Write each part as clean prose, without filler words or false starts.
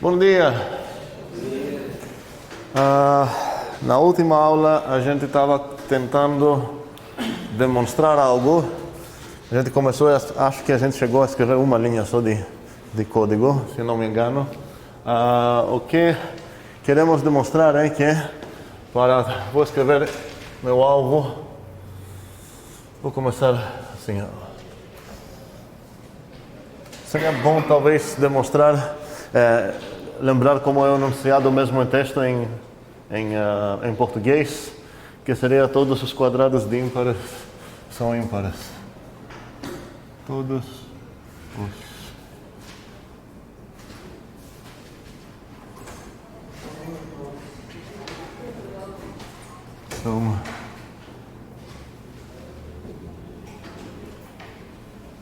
Bom dia. Na última aula a gente estava tentando demonstrar algo. A gente começou, acho que a gente chegou a escrever uma linha só de código, se não me engano. O que queremos demonstrar é que vou escrever meu alvo. Vou começar assim. Seria bom talvez demonstrar, lembrar como é enunciado o mesmo texto em português, que seria todos os quadrados de ímpares são ímpares. Todos os. São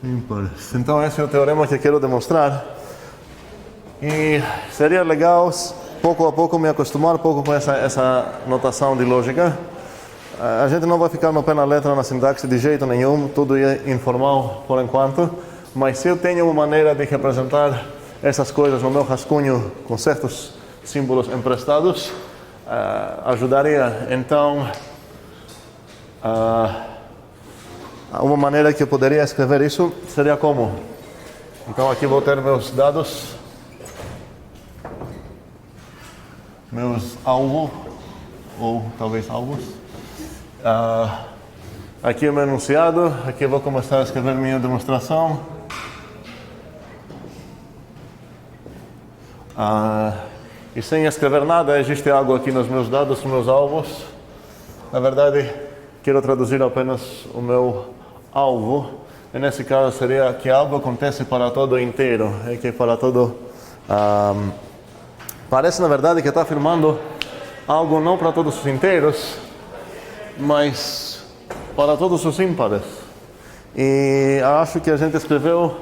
ímpares. Então esse é o teorema que eu quero demonstrar. E seria legal, pouco a pouco, me acostumar um pouco com essa notação de lógica. A gente não vai ficar no pé na letra, na sintaxe de jeito nenhum, tudo é informal por enquanto. Mas se eu tenho uma maneira de representar essas coisas no meu rascunho com certos símbolos emprestados, ajudaria. Então, uma maneira que eu poderia escrever isso seria como? Então aqui vou ter meus dados, meus alvos, ou talvez alvos. Aqui é o meu enunciado, aqui eu vou começar a escrever minha demonstração. E sem escrever nada, existe algo aqui nos meus dados, nos meus alvos. Na verdade, quero traduzir apenas o meu alvo. E nesse caso seria que algo acontece para todo inteiro. É que para todo... parece na verdade que está afirmando algo não para todos os inteiros, mas para todos os ímpares. E acho que a gente escreveu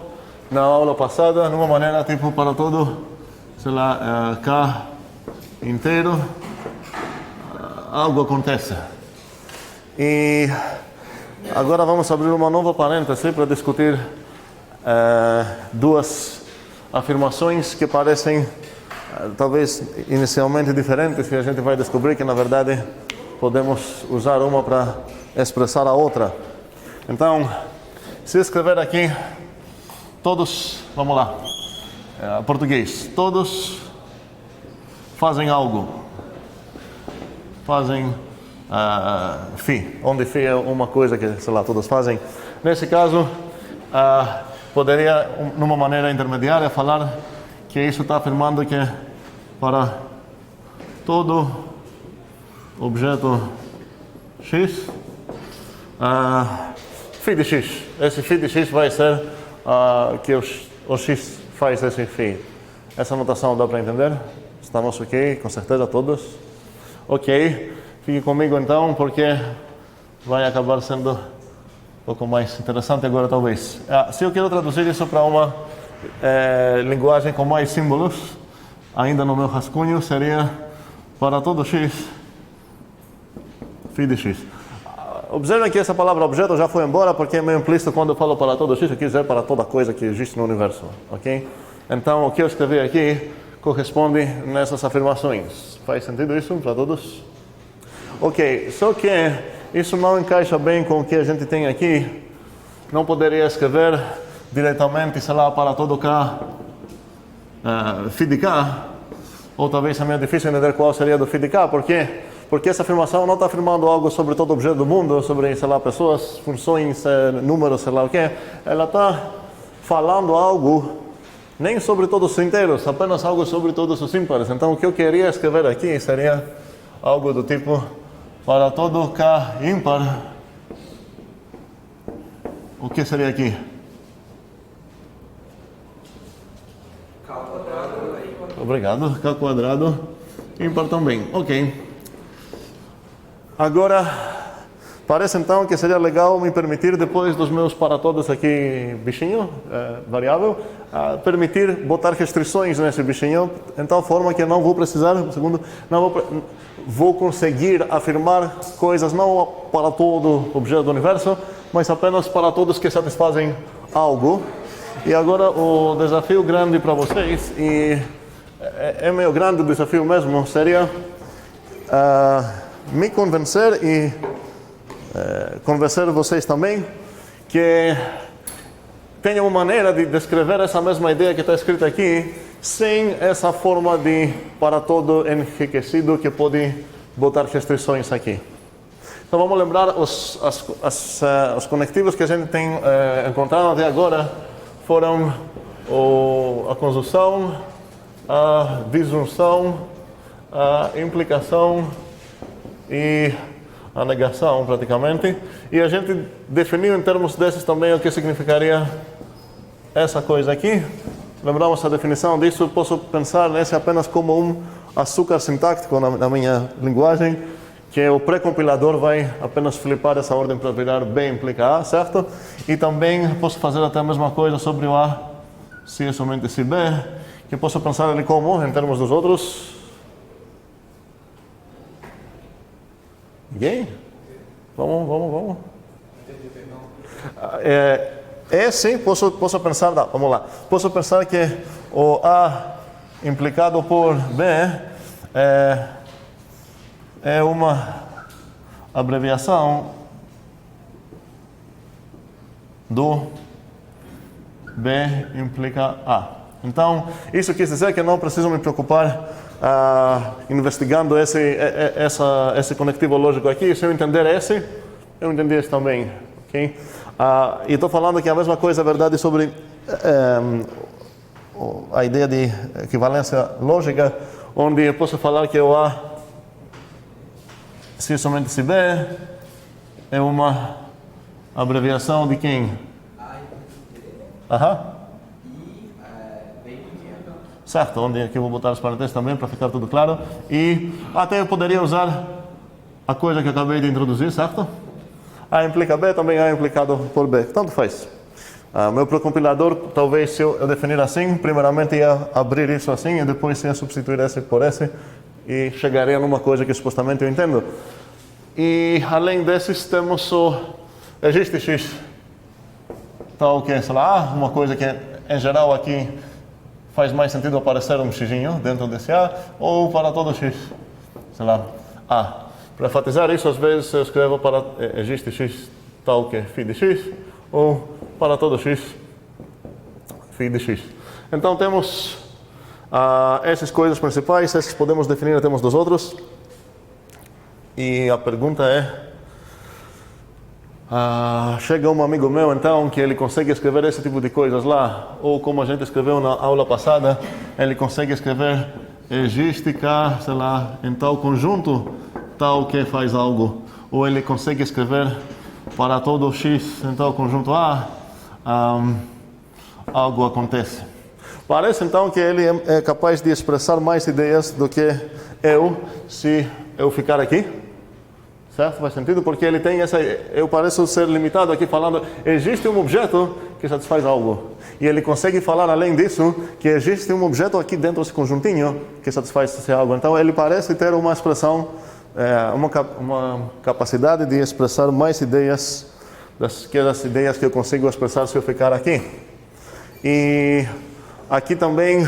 na aula passada de uma maneira tipo para todo, sei lá, K inteiro, algo acontece. E agora vamos abrir uma nova parêntese para discutir duas afirmações que parecem talvez inicialmente diferentes, e a gente vai descobrir que na verdade podemos usar uma para expressar a outra. Então, se escrever aqui todos, vamos lá, português, todos fazem algo, fazem FI, onde FI é uma coisa que, sei lá, todos fazem. Nesse caso, poderia, numa maneira intermediária, falar que isso está afirmando que para todo objeto X, φ de X. Esse φ de X vai ser que o X faz esse φ. Essa notação dá para entender? Estamos ok? Com certeza todos? Ok. Fique comigo então, porque vai acabar sendo um pouco mais interessante agora talvez. Se eu quero traduzir isso para uma linguagem com mais símbolos, ainda no meu rascunho seria para todo X, φ de X. Observem que essa palavra objeto já foi embora, porque é meio implícito quando eu falo para todo X, eu quis dizer para toda coisa que existe no universo, ok? Então o que eu escrevi aqui corresponde nessas afirmações. Faz sentido isso para todos? Ok, só que isso não encaixa bem com o que a gente tem aqui. Não poderia escrever diretamente, sei lá, para todo K, φ de K, ou talvez é meio difícil entender qual seria do φ de K, porque essa afirmação não está afirmando algo sobre todo objeto do mundo, sobre, sei lá, pessoas, funções, números, sei lá o que. Ela está falando algo nem sobre todos os inteiros, apenas algo sobre todos os ímpares. Então o que eu queria escrever aqui seria algo do tipo para todo K ímpar. O que seria aqui? K quadrado. Obrigado. K quadrado ímpar também. Ok. Agora, parece então que seria legal me permitir, depois dos meus para todos aqui, bichinho, variável, permitir botar restrições nesse bichinho, de tal forma que eu não vou precisar, vou conseguir afirmar coisas não para todo objeto do universo, mas apenas para todos que satisfazem algo. E agora o desafio grande para vocês, e é meio grande o desafio mesmo, seria me convencer e convencer vocês também que tenha uma maneira de descrever essa mesma ideia que está escrita aqui, sem essa forma de para todo enriquecido que pode botar restrições aqui. Então vamos lembrar os conectivos que a gente tem encontrado até agora foram a conjunção, a disjunção, a implicação e a negação praticamente. E a gente definiu em termos desses também o que significaria essa coisa aqui. Lembramos a definição disso, posso pensar nesse apenas como um açúcar sintático na minha linguagem, que o pré-compilador vai apenas flipar essa ordem para virar B implica A, certo? E também posso fazer até a mesma coisa sobre o A, se é somente se B, que posso pensar ele como, em termos dos outros. Ninguém? Vamos. Sim, posso pensar, vamos lá. Posso pensar que o A implicado por B é uma abreviação do B implica A. Então, isso quer dizer que não preciso me preocupar investigando esse conectivo lógico aqui. Se eu entender esse, eu entendi esse também. Okay? E estou falando que a mesma coisa é verdade sobre a ideia de equivalência lógica, onde eu posso falar que o A, se somente se B, é uma abreviação de quem? Certo, onde aqui eu vou botar os parênteses também para ficar tudo claro. E até eu poderia usar a coisa que eu acabei de introduzir, certo? A implica B, também A implicado por B. Tanto faz. Meu pré-compilador, talvez se eu definir assim, primeiramente ia abrir isso assim e depois ia substituir esse por esse e chegaria numa coisa que supostamente eu entendo. E além desses temos existe X, tal que, sei lá, uma coisa que em geral aqui faz mais sentido aparecer um xinho dentro desse A, ou para todo X, sei lá, A. Para enfatizar isso, às vezes eu escrevo para existe X tal que φ de X, ou para todo X, φ de X. Então temos essas coisas principais, essas podemos definir em termos dos outros. E a pergunta é, chega um amigo meu então que ele consegue escrever esse tipo de coisas lá, ou como a gente escreveu na aula passada, ele consegue escrever existe cá, sei lá, em tal conjunto, tal que faz algo, ou ele consegue escrever para todo X em tal conjunto A, algo acontece. Parece então que ele é capaz de expressar mais ideias do que eu, se eu ficar aqui. Certo? Faz sentido? Porque ele tem essa... Eu pareço ser limitado aqui falando, existe um objeto que satisfaz algo. E ele consegue falar além disso, que existe um objeto aqui dentro desse conjuntinho que satisfaz esse algo. Então ele parece ter uma expressão, uma capacidade de expressar mais ideias que as ideias que eu consigo expressar se eu ficar aqui. E aqui também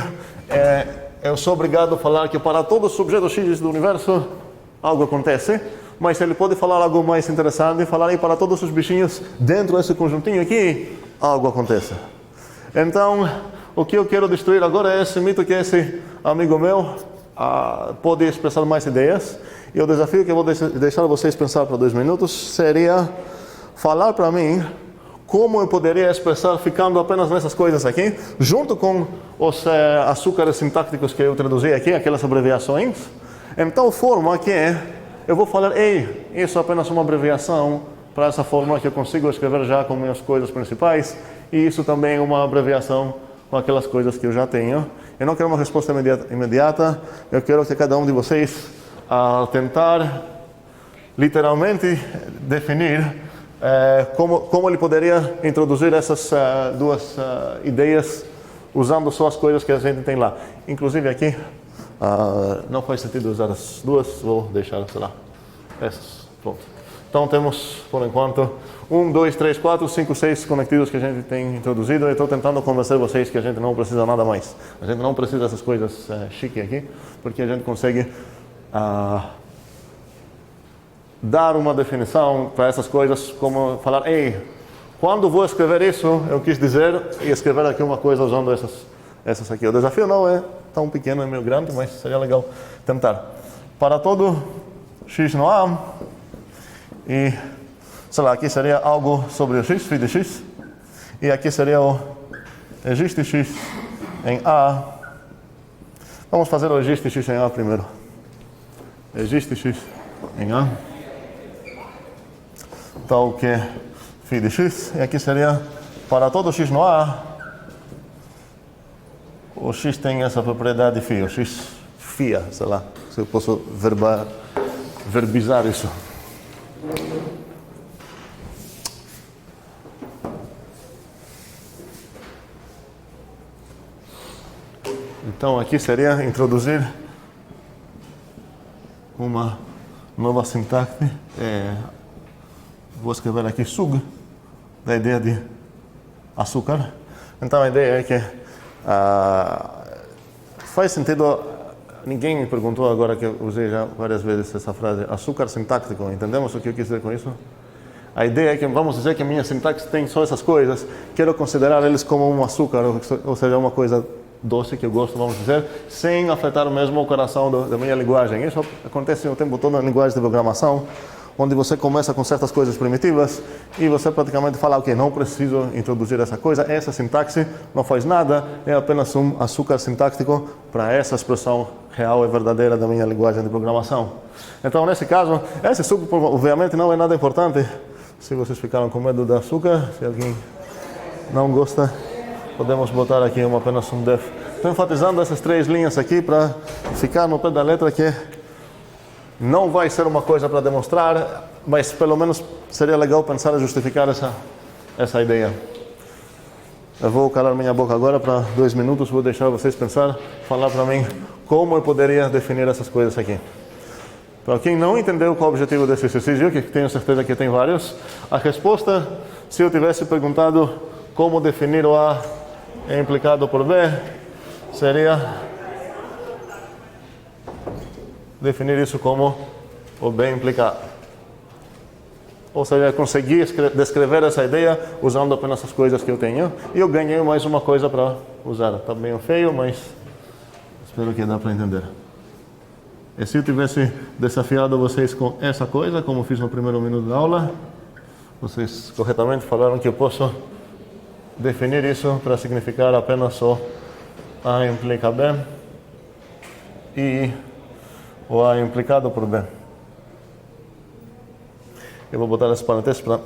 eu sou obrigado a falar que para todos os objetos X do universo algo acontece. Mas ele pode falar algo mais interessante, falar aí para todos os bichinhos dentro desse conjuntinho aqui, algo acontece. Então, o que eu quero destruir agora é esse mito que esse amigo meu pode expressar mais ideias. E o desafio que eu vou deixar vocês pensar por 2 minutos seria falar para mim como eu poderia expressar ficando apenas nessas coisas aqui, junto com os açúcares sintáticos que eu traduzi aqui, aquelas abreviações, em tal forma que eu vou falar, ei, isso é apenas uma abreviação para essa forma que eu consigo escrever já com minhas coisas principais, e isso também é uma abreviação com aquelas coisas que eu já tenho. Eu não quero uma resposta imediata, eu quero que cada um de vocês tentar literalmente definir como ele poderia introduzir essas duas ideias usando só as coisas que a gente tem lá. Inclusive aqui, não faz sentido usar as duas, vou deixar, sei lá, essas. Pronto. Então temos, por enquanto, 1, 2, 3, 4, 5, 6 conectivos que a gente tem introduzido. E estou tentando convencer vocês que a gente não precisa nada mais. A gente não precisa dessas coisas chiques aqui, porque a gente consegue dar uma definição para essas coisas, como falar, ei, quando vou escrever isso, eu quis dizer, e escrever aqui uma coisa usando essas aqui. O desafio não é tão pequeno, é meio grande, mas seria legal tentar. Para todo x no A, e, sei lá, aqui seria algo sobre o x, φ de x, e aqui seria o existe x em A. Vamos fazer o existe x em A primeiro. Existe x em A. Tal que φ de x, e aqui seria para todo x no A, o x tem essa propriedade φ, o x φia, sei lá, se eu posso verbizar isso. Então aqui seria introduzir uma nova sintaxe. Vou escrever aqui sug, da ideia de açúcar. Então a ideia é que faz sentido. Ninguém me perguntou agora, que eu usei já várias vezes essa frase, açúcar sintático. Entendemos o que eu quis dizer com isso? A ideia é que, vamos dizer que a minha sintaxe tem só essas coisas, quero considerar eles como um açúcar, ou seja, uma coisa doce que eu gosto, vamos dizer, sem afetar mesmo o coração da minha linguagem. Isso acontece o tempo todo na linguagem de programação, onde você começa com certas coisas primitivas e você praticamente fala, ok, não preciso introduzir essa coisa, essa sintaxe não faz nada, é apenas um açúcar sintático para essa expressão real e verdadeira da minha linguagem de programação. Então, nesse caso, esse suco, obviamente, não é nada importante. Se vocês ficaram com medo do açúcar, se alguém não gosta, podemos botar aqui apenas um def. Estou enfatizando essas 3 linhas aqui para ficar no pé da letra, que não vai ser uma coisa para demonstrar, mas pelo menos seria legal pensar e justificar essa ideia. Eu vou calar minha boca agora para 2 minutos, vou deixar vocês pensar, falar para mim como eu poderia definir essas coisas aqui. Para quem não entendeu qual é o objetivo desse exercício, que tenho certeza que tem vários, a resposta, se eu tivesse perguntado como definir o A implicado por B, seria definir isso como o B implicado. Ou seja, consegui descrever essa ideia usando apenas as coisas que eu tenho, e eu ganhei mais uma coisa para usar. Está meio feio, mas espero que dá para entender. E se eu tivesse desafiado vocês com essa coisa, como fiz no primeiro minuto da aula, vocês corretamente falaram que eu posso definir isso para significar apenas o A implica B e o A implicado por B. Eu vou botar esse parênteses para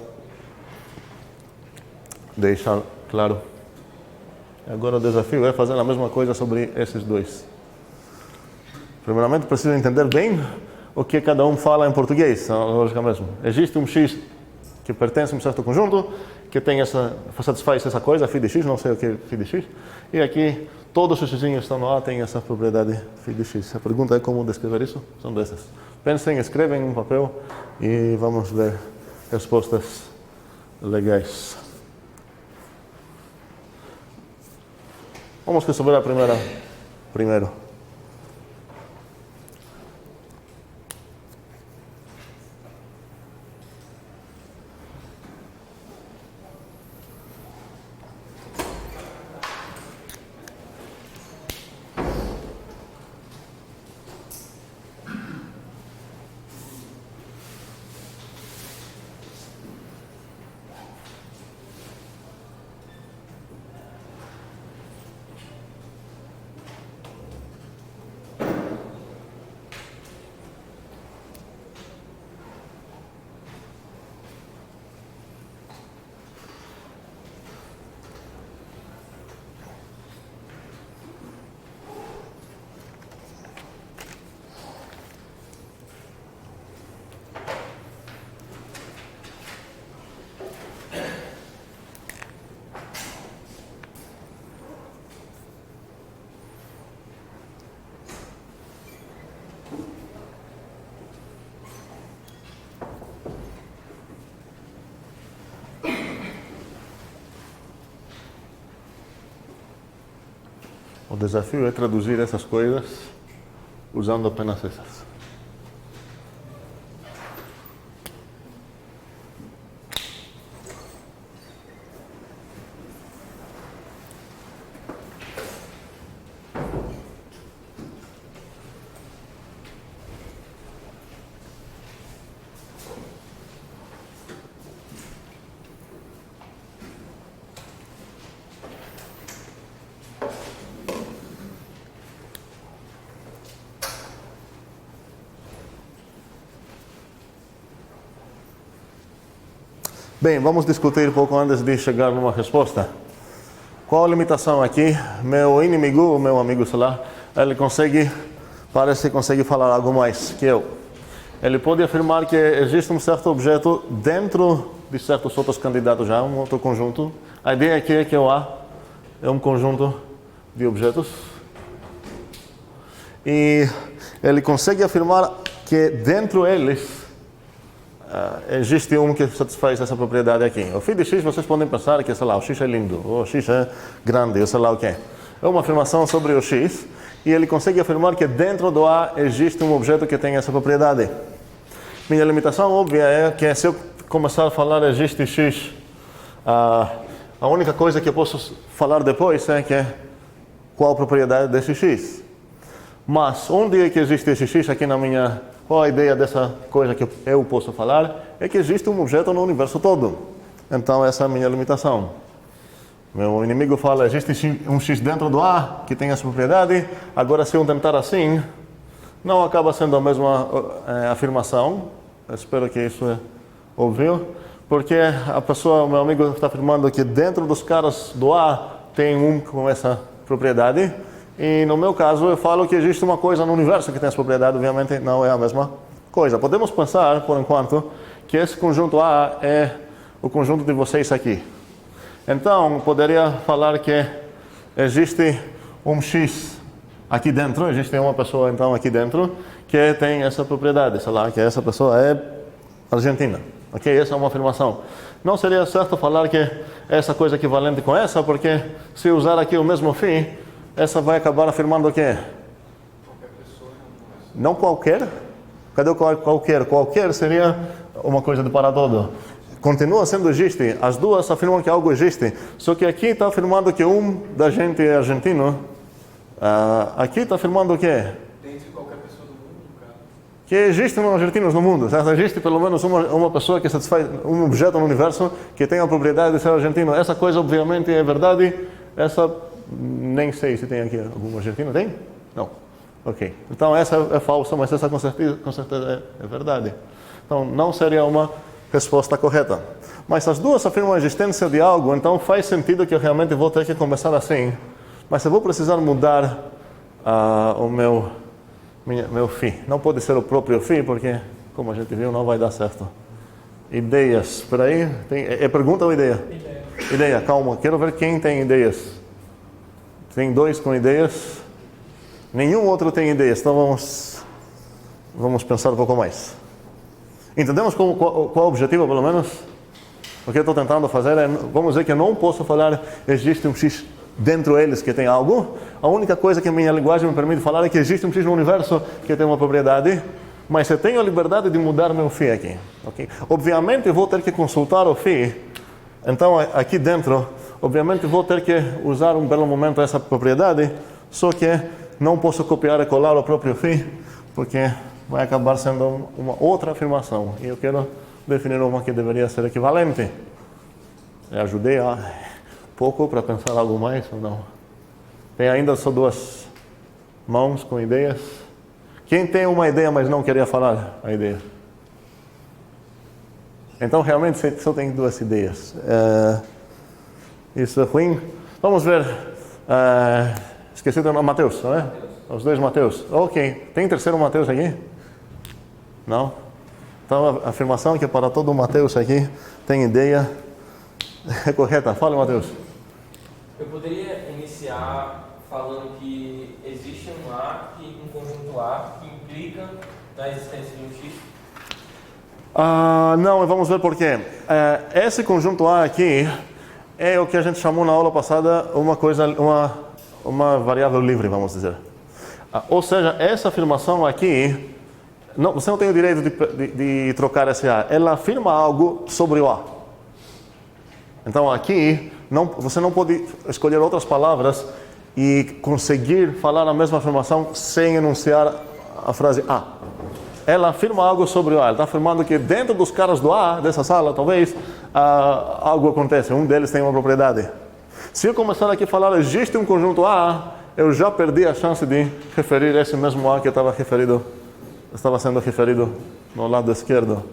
deixar claro. Agora o desafio é fazer a mesma coisa sobre esses dois. Primeiramente, preciso entender bem o que cada um fala em português, a lógica mesmo. Existe um x que pertence a um certo conjunto, que tem satisfaz essa coisa, φ de x, não sei o que é φ de x, e aqui todos os xzinhos que estão no A têm essa propriedade φ de x. A pergunta é como descrever isso? São dessas. Pensem, escrevem em um papel e vamos ver respostas legais. Vamos resolver a primeira primeiro. O desafio é traduzir essas coisas usando apenas essas. Bem, vamos discutir um pouco antes de chegar numa resposta. Qual a limitação aqui? Meu inimigo, meu amigo, sei lá, ele parece que consegue falar algo mais que eu. Ele pode afirmar que existe um certo objeto dentro de certos outros candidatos já, um outro conjunto. A ideia aqui é que o A é um conjunto de objetos. E ele consegue afirmar que dentro deles existe um que satisfaz essa propriedade aqui. O φ de x, vocês podem pensar que, sei lá, o x é lindo, ou o x é grande, ou sei lá o que. É uma afirmação sobre o x, e ele consegue afirmar que dentro do A existe um objeto que tem essa propriedade. Minha limitação óbvia é que se eu começar a falar existe x, a única coisa que eu posso falar depois é que qual a propriedade desse x. Mas onde é que existe esse x aqui na minha... Qual a ideia dessa coisa que eu posso falar? É que existe um objeto no universo todo. Então essa é a minha limitação. Meu inimigo fala, existe um x dentro do A que tem essa propriedade. Agora se eu tentar assim, não acaba sendo a mesma afirmação. Eu espero que isso é óbvio. Porque a pessoa, meu amigo, está afirmando que dentro dos caras do A tem um com essa propriedade. E no meu caso eu falo que existe uma coisa no universo que tem essa propriedade, obviamente não é a mesma coisa. Podemos pensar, por enquanto, que esse conjunto A é o conjunto de vocês aqui. Então, poderia falar que existe um X aqui dentro, existe uma pessoa então aqui dentro que tem essa propriedade, sei lá, que essa pessoa é argentina. Ok? Essa é uma afirmação. Não seria certo falar que essa coisa é equivalente com essa, porque se usar aqui o mesmo φ, essa vai acabar afirmando o quê? Qualquer pessoa. Não qualquer? Cadê o qualquer? Qualquer seria uma coisa de para todo. Continua sendo existe. As duas afirmam que algo existe. Só que aqui está afirmando que um da gente é argentino. Aqui está afirmando o quê? Dentre qualquer pessoa do mundo, cara. Que existem argentinos no mundo. Certo? Existe pelo menos uma pessoa que satisfaz um objeto no universo que tem a propriedade de ser argentino. Essa coisa obviamente é verdade. Essa... Nem sei se tem aqui algum argentino. Tem? Não. Ok. Então essa é falsa, mas essa com certeza é verdade. Então não seria uma resposta correta. Mas as duas afirmam a existência de algo, então faz sentido que eu realmente vou ter que começar assim. Mas eu vou precisar mudar o meu φ. Não pode ser o próprio φ, porque, como a gente viu, não vai dar certo. Ideias. Espera aí. É pergunta ou ideia? Ideia. Calma. Quero ver quem tem ideias. Tem dois com ideias. Nenhum outro tem ideias. Então vamos pensar um pouco mais. Entendemos qual o objetivo, pelo menos? O que eu estou tentando fazer é, vamos dizer que eu não posso falar existe um X dentro deles que tem algo. A única coisa que a minha linguagem me permite falar é que existe um X no universo que tem uma propriedade, mas eu tenho a liberdade de mudar meu φ aqui. Okay? Obviamente eu vou ter que consultar o φ. Então aqui dentro, obviamente vou ter que usar um belo momento essa propriedade, só que não posso copiar e colar o próprio φ, porque vai acabar sendo uma outra afirmação. E eu quero definir uma que deveria ser equivalente. Eu ajudei pouco para pensar algo mais ou não? Tem ainda só duas mãos com ideias. Quem tem uma ideia, mas não queria falar a ideia? Então, realmente, só tem duas ideias. Isso é ruim. Vamos ver. Esqueci do nome, Mateus, não é? Os dois Mateus. Ok. Tem terceiro Mateus aqui? Não? Então, a afirmação que para todo Mateus aqui tem ideia é correta. Fala, Mateus. Eu poderia iniciar falando que existe um conjunto A que implica na existência de um X? Não, vamos ver por quê. Esse conjunto A aqui é o que a gente chamou na aula passada uma variável livre, vamos dizer. Ou seja, essa afirmação aqui, você não tem o direito de trocar esse A. Ela afirma algo sobre o A. Então aqui, você não pode escolher outras palavras e conseguir falar a mesma afirmação sem enunciar a frase A. Ela afirma algo sobre o A. Ela está afirmando que dentro dos caras do A, dessa sala, talvez, algo acontece. Um deles tem uma propriedade. Se eu começar aqui a falar, existe um conjunto A, eu já perdi a chance de referir esse mesmo A que estava sendo referido no lado esquerdo.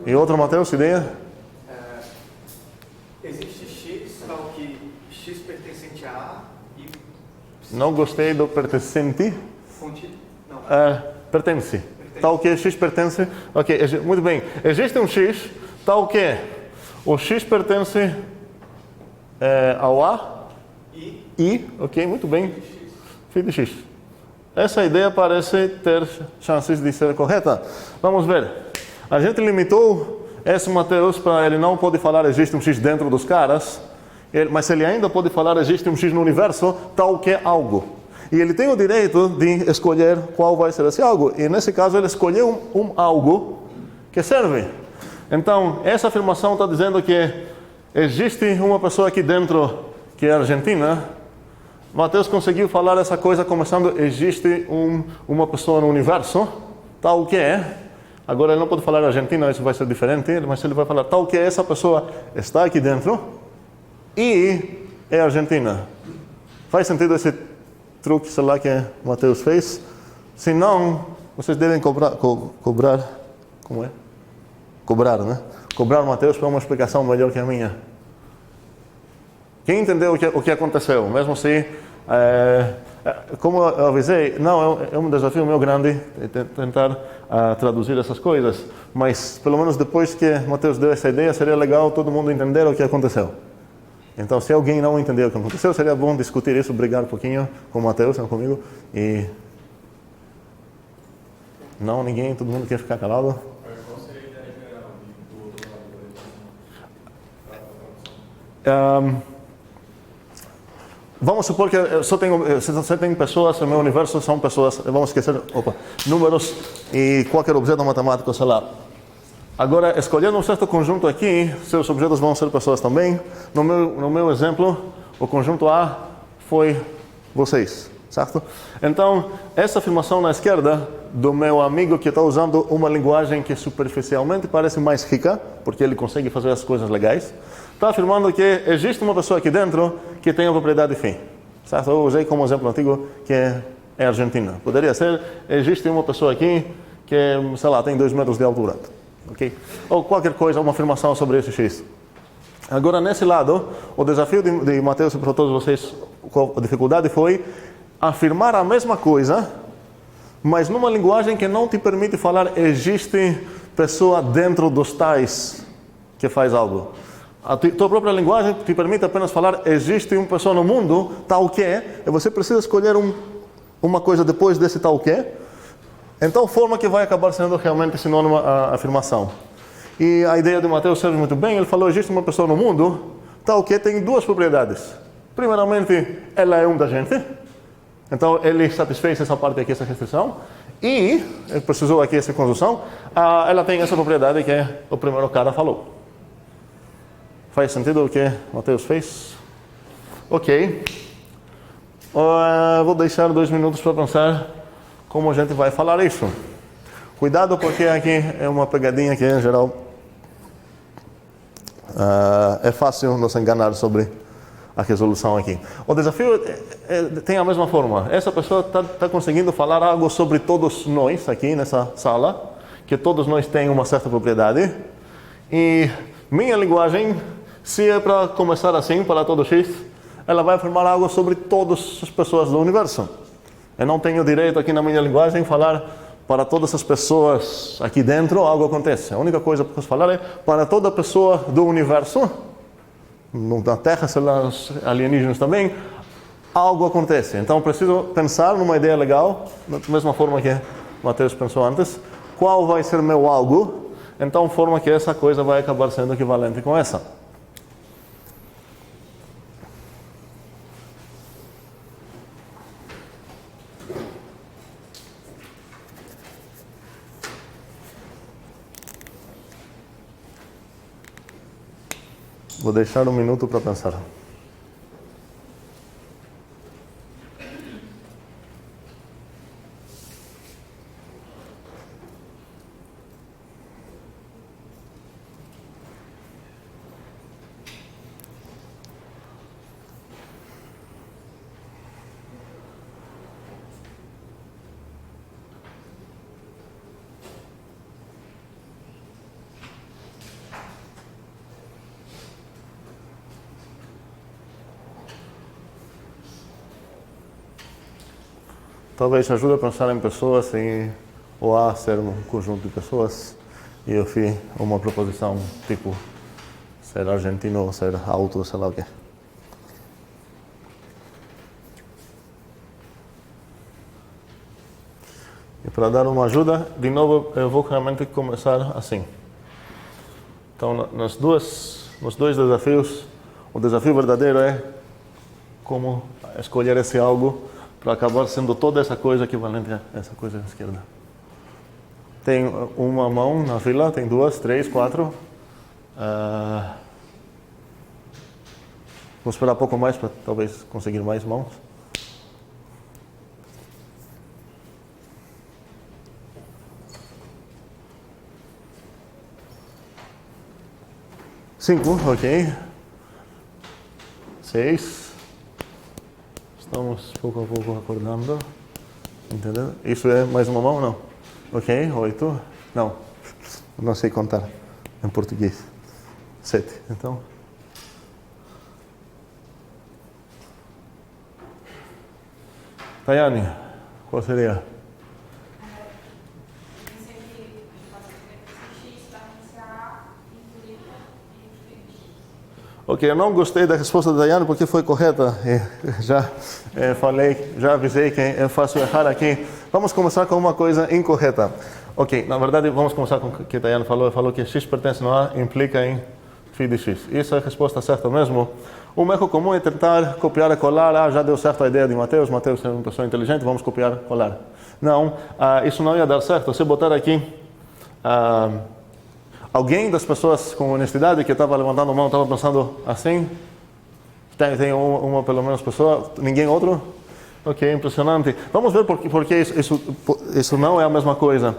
E outro, Mateus, ideia? Existe X, tal que X pertencente a A e... Não gostei do pertencente. Não. Pertence. Tal que X pertence. Ok, muito bem. Existe um X, tal que o X pertence ao A. I, ok, muito bem. Φ de X. Essa ideia parece ter chances de ser correta. Vamos ver. A gente limitou esse Mateus para ele não pode falar existe um X dentro dos caras, mas ele ainda pode falar existe um X no universo, tal que algo. E ele tem o direito de escolher qual vai ser esse algo. E nesse caso ele escolheu um algo que serve. Então, essa afirmação está dizendo que existe uma pessoa aqui dentro que é argentina. Mateus conseguiu falar essa coisa começando, existe uma pessoa no universo, tal que é. Agora ele não pode falar Argentina, isso vai ser diferente, mas ele vai falar tal que essa pessoa está aqui dentro e é argentina. Faz sentido esse truque, sei lá, que Mateus fez? Se não, vocês devem cobrar, como é? Cobrar, né? Cobrar Mateus para uma explicação melhor que a minha. Quem entendeu o que aconteceu? Mesmo se, como eu avisei, não, é um desafio meu grande tentar traduzir essas coisas, mas pelo menos depois que Mateus deu essa ideia, seria legal todo mundo entender o que aconteceu. Então, se alguém não entendeu o que aconteceu, seria bom discutir isso, brigar um pouquinho com Mateus, não comigo, e... Não, ninguém, todo mundo quer ficar calado? Qual seria a ideia geral do outro lado? Vamos supor que só tem pessoas no meu universo, são pessoas, vamos esquecer, números e qualquer objeto matemático, sei lá. Agora, escolhendo um certo conjunto aqui, seus objetos vão ser pessoas também. No meu exemplo, o conjunto A foi vocês, certo? Então, essa afirmação na esquerda do meu amigo que está usando uma linguagem que superficialmente parece mais rica, porque ele consegue fazer as coisas legais, está afirmando que existe uma pessoa aqui dentro que tem a propriedade φ. Certo? Eu usei como exemplo antigo que é Argentina. Poderia ser, existe uma pessoa aqui que, sei lá, tem 2 metros de altura. Okay? Ou qualquer coisa, uma afirmação sobre esse X. Agora, nesse lado, o desafio de Mateus para todos vocês, a dificuldade foi afirmar a mesma coisa, mas numa linguagem que não te permite falar existe pessoa dentro dos tais que faz algo. A tua própria linguagem te permite apenas falar existe uma pessoa no mundo, tal que, e você precisa escolher uma coisa depois desse tal que, então forma que vai acabar sendo realmente sinônimo à afirmação. E a ideia de Mateus serve muito bem, ele falou existe uma pessoa no mundo, tal que tem 2 propriedades. Primeiramente, ela é da gente, então ele satisfez essa parte aqui, essa restrição, e, ele precisou aqui essa conjunção, ela tem essa propriedade que o primeiro cara falou. Faz sentido o que Mateus fez? Ok. Vou deixar 2 minutos para pensar como a gente vai falar isso. Cuidado porque aqui é uma pegadinha que em geral é fácil nos enganar sobre a resolução aqui. O desafio tem a mesma forma. Essa pessoa está conseguindo falar algo sobre todos nós aqui nessa sala, que todos nós temos uma certa propriedade. E minha linguagem, se é para começar assim, para todo X, ela vai afirmar algo sobre todas as pessoas do universo. Eu não tenho direito aqui na minha linguagem falar para todas as pessoas aqui dentro algo acontece. A única coisa que posso falar é para toda pessoa do universo, na Terra, sei lá, os alienígenas também, algo acontece. Então preciso pensar numa ideia legal, da mesma forma que Mateus pensou antes, qual vai ser meu algo, então forma que essa coisa vai acabar sendo equivalente com essa. Vou deixar um minuto para pensar. Talvez ajude a pensar em pessoas e o A ser um conjunto de pessoas e o F uma proposição tipo ser argentino ou ser auto, sei lá o quê. E para dar uma ajuda, de novo, eu vou realmente começar assim. Então, nos dois desafios, o desafio verdadeiro é como escolher esse algo para acabar sendo toda essa coisa equivalente a essa coisa à esquerda. Tem uma mão na fila, tem 2, 3, 4. Vou esperar um pouco mais para talvez conseguir mais mãos. 5, ok. 6. Estamos pouco a pouco acordando. Entendeu? Isso é mais uma mão? Não. Ok, 8. Não sei contar em português. 7. Então. Tayane, qual seria? Ok, eu não gostei da resposta da Dayane porque foi correta. Já falei, já avisei que é fácil errar aqui. Vamos começar com uma coisa incorreta. Ok, na verdade vamos começar com o que a Dayane falou. Falou que x pertence no A implica em φ de x. Isso é a resposta certa mesmo. O erro comum é tentar copiar e colar. Já deu certo a ideia de Mateus. Mateus é uma pessoa inteligente, vamos copiar e colar. Não, isso não ia dar certo. Se botar aqui... alguém das pessoas com honestidade que estava levantando a mão estava pensando assim? Tem uma pelo menos pessoa? Ninguém outro? Ok, impressionante. Vamos ver por que isso não é a mesma coisa.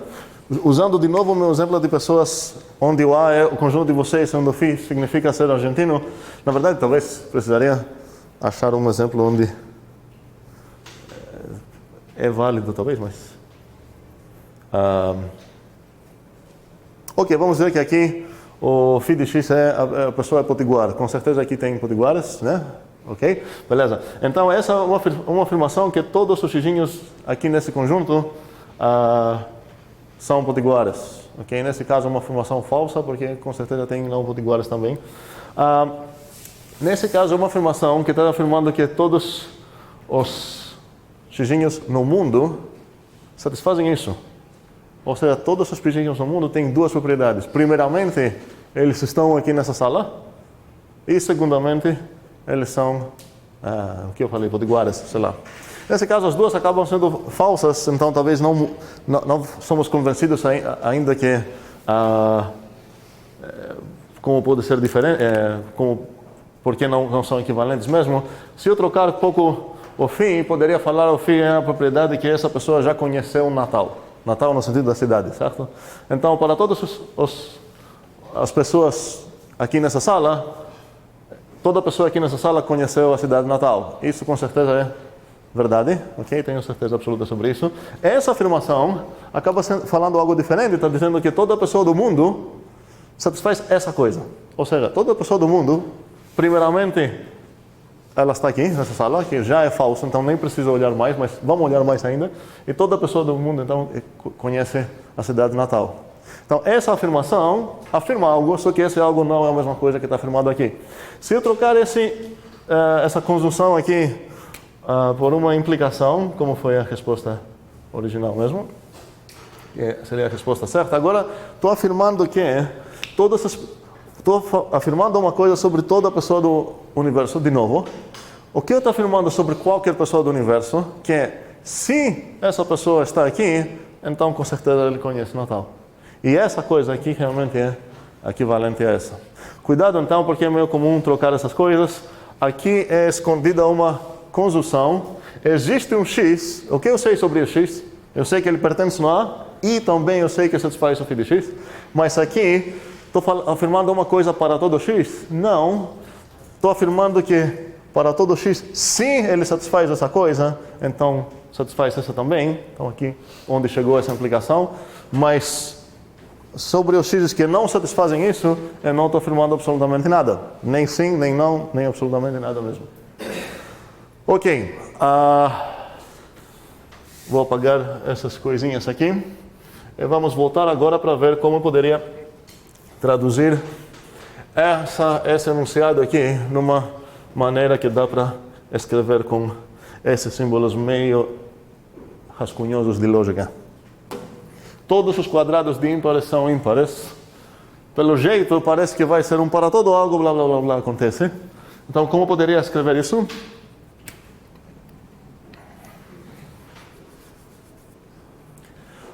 Usando de novo o meu exemplo de pessoas onde o A é o conjunto de vocês, onde o φ significa ser argentino. Na verdade, talvez precisaria achar um exemplo onde é válido, talvez, mas... Ok, vamos ver que aqui o φ de x a pessoa é potiguar. Com certeza aqui tem potiguares, né? Ok? Beleza. Então essa é uma afirmação que todos os xinhos aqui nesse conjunto são potiguares. Ok? Nesse caso é uma afirmação falsa, porque com certeza tem não potiguares também. Nesse caso é uma afirmação que está afirmando que todos os xinhos no mundo satisfazem isso. Ou seja, todos os xinhos no mundo têm duas propriedades. Primeiramente, eles estão aqui nessa sala. E segundamente, eles são, o que eu falei, potiguares, sei lá. Nesse caso, as duas acabam sendo falsas, então talvez não somos convencidos ainda que, como pode ser diferente, porque não são equivalentes mesmo. Se eu trocar um pouco o φ, poderia falar o φ é a propriedade que essa pessoa já conheceu o Natal. Natal no sentido da cidade, certo? Então, para todas as pessoas aqui nessa sala, toda pessoa aqui nessa sala conheceu a cidade de Natal. Isso com certeza é verdade, ok? Tenho certeza absoluta sobre isso. Essa afirmação acaba falando algo diferente, está dizendo que toda pessoa do mundo satisfaz essa coisa. Ou seja, toda pessoa do mundo, primeiramente, ela está aqui nessa sala, que já é falso, então nem precisa olhar mais, mas vamos olhar mais ainda. E toda pessoa do mundo, então, conhece a cidade de Natal. Então, essa afirmação afirma algo, só que esse algo não é a mesma coisa que está afirmado aqui. Se eu trocar essa conjunção aqui por uma implicação, como foi a resposta original mesmo, que seria a resposta certa, agora estou afirmando que estou afirmando uma coisa sobre toda pessoa do universo, de novo. O que eu estou afirmando sobre qualquer pessoa do universo, que é, se essa pessoa está aqui, então com certeza ele conhece Natal. E essa coisa aqui realmente é equivalente a essa. Cuidado então, porque é meio comum trocar essas coisas. Aqui é escondida uma conjunção. Existe um x. O que eu sei sobre o x? Eu sei que ele pertence no A e também eu sei que satisfaz o φ de x. Mas aqui, estou afirmando uma coisa para todo x? Não. Estou afirmando que para todo x, sim, ele satisfaz essa coisa, então satisfaz essa também. Então aqui, onde chegou essa implicação. Mas sobre os x's que não satisfazem isso, eu não estou afirmando absolutamente nada. Nem sim, nem não, nem absolutamente nada mesmo. Ok. Vou apagar essas coisinhas aqui. E vamos voltar agora para ver como eu poderia traduzir esse enunciado aqui numa maneira que dá para escrever com esses símbolos meio rascunhosos de lógica. Todos os quadrados de ímpares são ímpares. Pelo jeito, parece que vai ser um para todo algo, blá, blá, blá, blá, acontece. Então, como poderia escrever isso?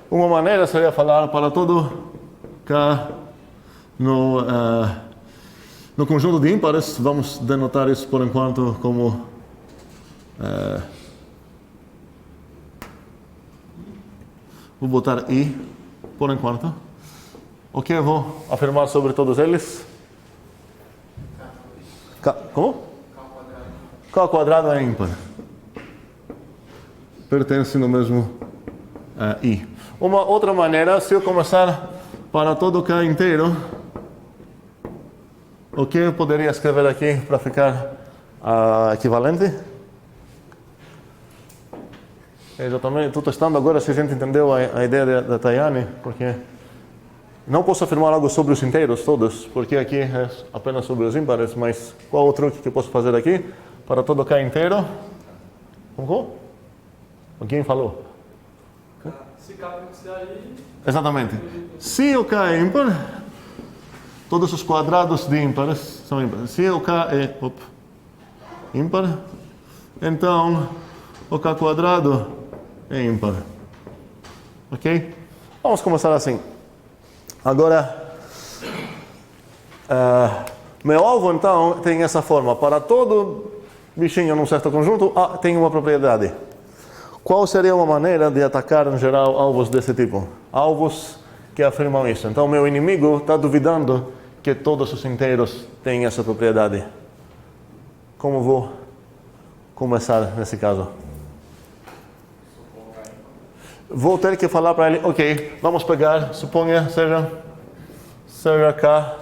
Uma maneira seria falar para todo K no conjunto de ímpares. Vamos denotar isso por enquanto como vou botar I por enquanto. O que eu vou afirmar sobre todos eles? Como? K quadrado é ímpar. Pertence no mesmo I. Uma outra maneira, se eu começar para todo K inteiro, o que eu poderia escrever aqui para ficar equivalente? Exatamente, estou testando agora se a gente entendeu a ideia da Tayane, porque não posso afirmar algo sobre os inteiros todos, porque aqui é apenas sobre os ímpares, mas qual o truque que eu posso fazer aqui? Para todo K inteiro? Como? Alguém falou? Se K for aí... Exatamente. Se o K é ímpar, todos os quadrados de ímpares são ímpares. Se o K é ímpar, então o K quadrado é ímpar. Ok? Vamos começar assim. Agora, meu alvo então tem essa forma. Para todo bichinho num certo conjunto, tem uma propriedade. Qual seria uma maneira de atacar, em geral, alvos desse tipo? Alvos que afirmam isso. Então, meu inimigo está duvidando que todos os inteiros têm essa propriedade. Como vou começar nesse caso? Vou ter que falar para ele, ok, vamos pegar, suponha, seja K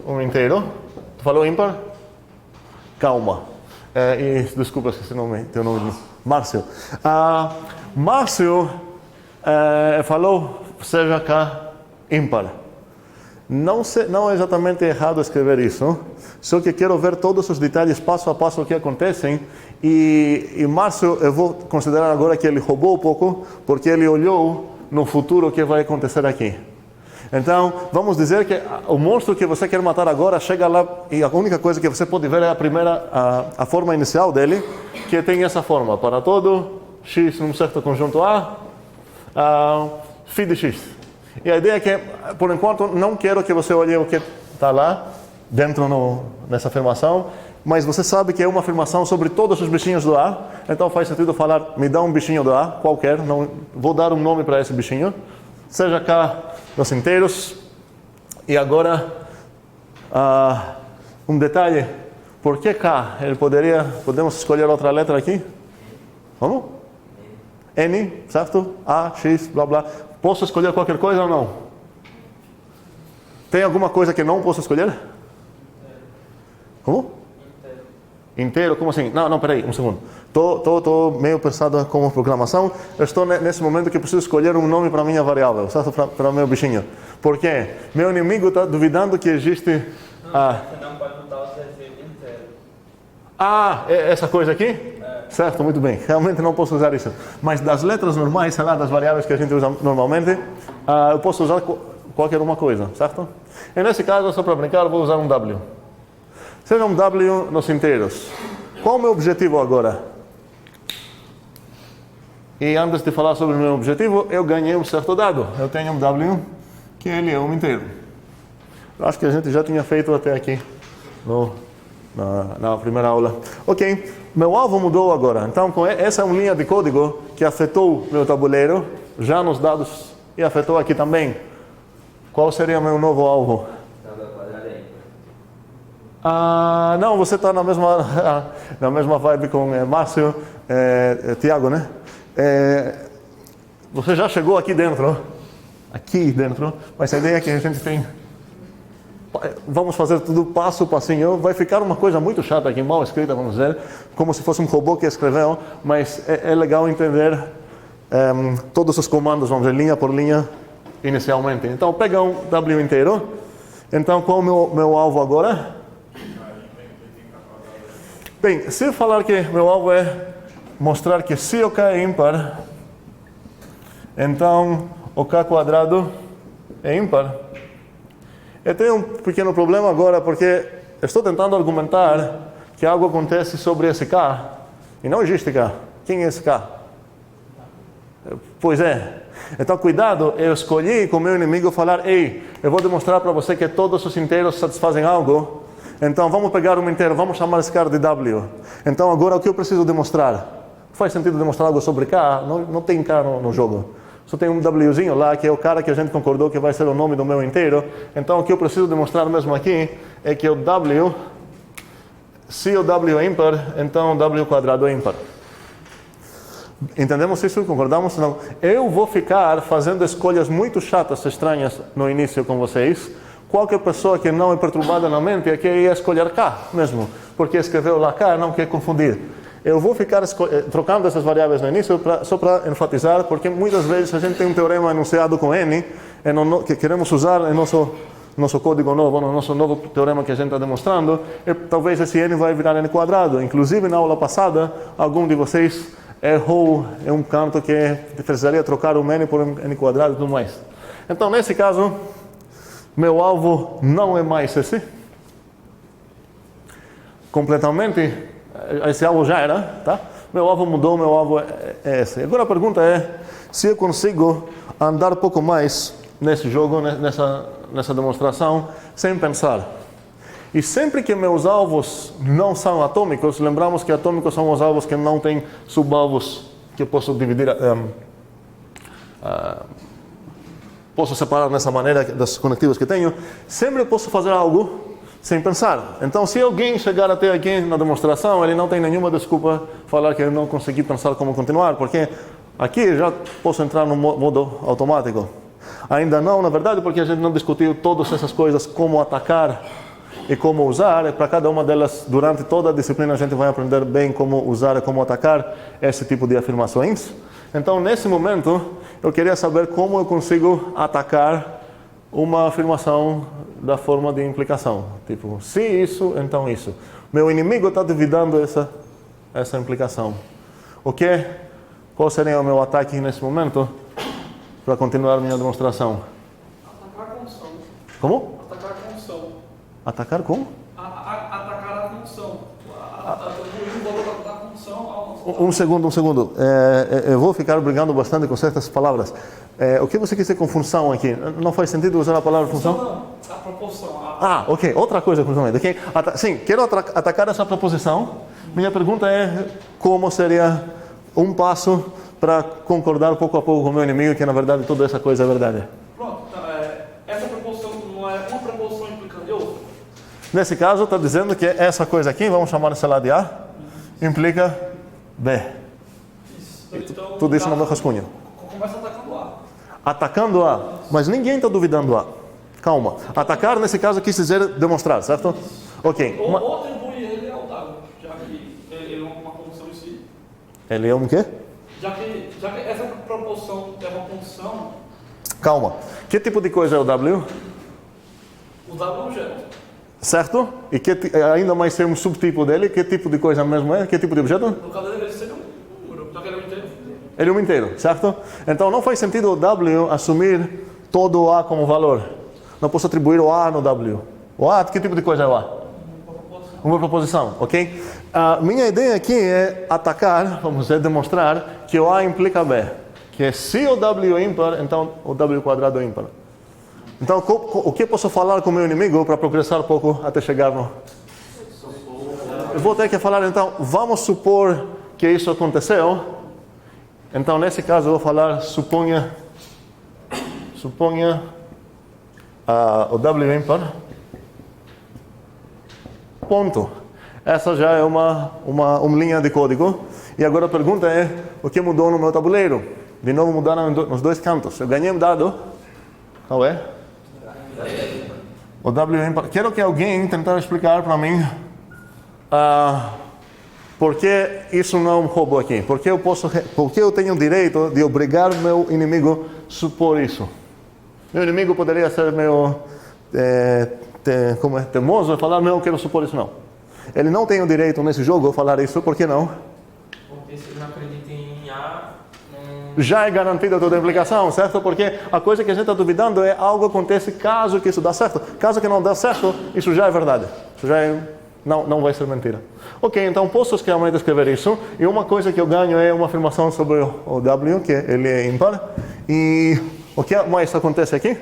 um inteiro. Tu falou ímpar? Calma. Desculpa, esqueci teu nome. Márcio. Márcio falou, seja K ímpar. Não é exatamente errado escrever isso, só que quero ver todos os detalhes passo a passo que acontecem. E Márcio, eu vou considerar agora que ele roubou um pouco, porque ele olhou no futuro o que vai acontecer aqui. Então, vamos dizer que o monstro que você quer matar agora chega lá e a única coisa que você pode ver é a forma inicial dele, que tem essa forma. Para todo x num certo conjunto A, φ de x. E a ideia é que, por enquanto, não quero que você olhe o que está lá, dentro nessa afirmação, mas você sabe que é uma afirmação sobre todos os bichinhos do A, então faz sentido falar, me dá um bichinho do A, qualquer, não, vou dar um nome para esse bichinho, seja K nos inteiros. E agora, um detalhe, por que K? Podemos escolher outra letra aqui? Vamos? N, certo? A, X, blá blá. Posso escolher qualquer coisa ou não? Tem alguma coisa que não posso escolher? Como? Inteiro, como assim? Não, peraí, um segundo. Estou meio pensado como programação. Eu estou nesse momento que preciso escolher um nome para minha variável, certo? Para o meu bichinho. Por quê? Meu inimigo está duvidando que existe... Você não pode botar o CZ inteiro. Essa coisa aqui? Certo, muito bem. Realmente não posso usar isso. Mas das letras normais, sei lá, das variáveis que a gente usa normalmente, eu posso usar qualquer uma coisa, certo? E nesse caso, só para brincar, eu vou usar um W. Seja um W nos inteiros. Qual é o meu objetivo agora? E antes de falar sobre o meu objetivo, eu ganhei um certo dado. Eu tenho um W que ele é um inteiro. Acho que a gente já tinha feito até aqui na primeira aula. Ok, meu alvo mudou agora. Então, essa é uma linha de código que afetou meu tabuleiro, já nos dados, e afetou aqui também. Qual seria meu novo alvo? Não, você está na mesma vibe com Márcio, Tiago, né? Você já chegou aqui dentro, mas a ideia é que a gente tem... Vamos fazer tudo passo a passinho. Vai ficar uma coisa muito chata aqui, mal escrita, vamos dizer, como se fosse um robô que escreveu, mas é legal entender todos os comandos, vamos dizer, linha por linha, inicialmente. Então, pega um W inteiro. Então, qual é o meu alvo agora? Bem, se eu falar que meu alvo é mostrar que se o K é ímpar, então o K quadrado é ímpar. Eu tenho um pequeno problema agora, porque estou tentando argumentar que algo acontece sobre esse K, e não existe K. Quem é esse K? Pois é. Então, cuidado, eu escolhi com o meu inimigo falar, ei, eu vou demonstrar para você que todos os inteiros satisfazem algo, então vamos pegar um inteiro, vamos chamar esse cara de W. Então, agora o que eu preciso demonstrar? Faz sentido demonstrar algo sobre K? Não tem K no jogo. Só tem um Wzinho lá, que é o cara que a gente concordou que vai ser o nome do meu inteiro. Então, o que eu preciso demonstrar mesmo aqui é que o W, se o W é ímpar, então o W quadrado é ímpar. Entendemos isso? Concordamos? Não. Eu vou ficar fazendo escolhas muito chatas, estranhas no início com vocês. Qualquer pessoa que não é perturbada na mente é que ia escolher K mesmo, porque escreveu lá K, não quer confundir. Eu vou ficar trocando essas variáveis no início só para enfatizar, porque muitas vezes a gente tem um teorema enunciado com N que queremos usar em nosso código novo, no nosso novo teorema que a gente está demonstrando, e talvez esse N vai virar N quadrado. Inclusive, na aula passada, algum de vocês errou em um canto que precisaria trocar o N por N quadrado e tudo mais. Então, nesse caso, meu alvo não é mais esse. Completamente, esse alvo já era, tá? Meu alvo mudou, meu alvo é esse. Agora a pergunta é se eu consigo andar um pouco mais nesse jogo, nessa demonstração, sem pensar. E sempre que meus alvos não são atômicos, lembramos que atômicos são os alvos que não têm subalvos que eu posso dividir, posso separar nessa maneira das conectivas que tenho. Sempre eu posso fazer algo sem pensar. Então, se alguém chegar até aqui na demonstração, ele não tem nenhuma desculpa falar que eu não consegui pensar como continuar, porque aqui já posso entrar no modo automático. Ainda não, na verdade, porque a gente não discutiu todas essas coisas, como atacar e como usar. E para cada uma delas, durante toda a disciplina, a gente vai aprender bem como usar e como atacar esse tipo de afirmações. Então, nesse momento, eu queria saber como eu consigo atacar uma afirmação da forma de implicação. Tipo, se isso, então isso. Meu inimigo está duvidando essa implicação. Qual seria o meu ataque nesse momento para continuar minha demonstração? Atacar a função. Como? Atacar a função. Atacar como? Atacar a função. Atribuir o valor da função ao... Um segundo. Eu vou ficar brigando bastante com certas palavras. O que você quer dizer com função aqui? Não faz sentido usar a palavra função? Não, a proporção. Ok. Outra coisa, principalmente. Okay? Sim, quero atacar essa proposição. Minha pergunta é como seria um passo para concordar pouco a pouco com o meu inimigo que, na verdade, toda essa coisa é verdade. Pronto. Essa proposição não é uma proposição implicando outra? Nesse caso, está dizendo que essa coisa aqui, vamos chamar essa lá de A, implica B. Isso. Então, Tudo isso no meu rascunho. Começa atacando A. Atacando A, mas ninguém está duvidando A. Calma. Atacar, nesse caso, quis dizer demonstrar, certo? Ok. Ou atribui ele ao W, já que ele é uma função em si. Ele é um quê? Já que essa proporção é uma função, Calma. Que tipo de coisa é o W? o W é um objeto. Certo? E ainda mais ser um subtipo dele, que tipo de coisa mesmo é? Que tipo de objeto? No caso dele seria um número, já que ele é um inteiro. Ele é um inteiro, certo? Então não faz sentido o W assumir todo o A como valor. Não posso atribuir o A no W. O A, que tipo de coisa é o A? Uma proposição, ok? A minha ideia aqui é atacar, vamos dizer, demonstrar que o A implica B. Que se o W é ímpar, então o W quadrado é ímpar. Então, o que posso falar com o meu inimigo para progressar um pouco até chegar no... Eu vou ter que falar, então, vamos supor que isso aconteceu. Então, nesse caso, eu vou falar, suponha o W ímpar. Ponto. Essa já é uma linha de código. E agora a pergunta é, o que mudou no meu tabuleiro? De novo mudaram nos dois cantos. Eu ganhei um dado. Qual é? O W ímpar. Quero que alguém tentar explicar para mim por que isso não é um roubo aqui. Por que eu tenho o direito de obrigar meu inimigo a supor isso? Meu inimigo poderia ser meio teimoso e falar, não, eu quero supor isso não. Ele não tem o direito nesse jogo de falar isso, por que não? Porque se ele não acredita em A, já é garantida toda a implicação, certo? Porque a coisa que a gente está duvidando é algo que acontece caso que isso dá certo. Caso que não dê certo, isso já é verdade. Isso já é, não vai ser mentira. Ok, então posso realmente escrever isso. E uma coisa que eu ganho é uma afirmação sobre o W, que ele é ímpar. E o que mais acontece aqui?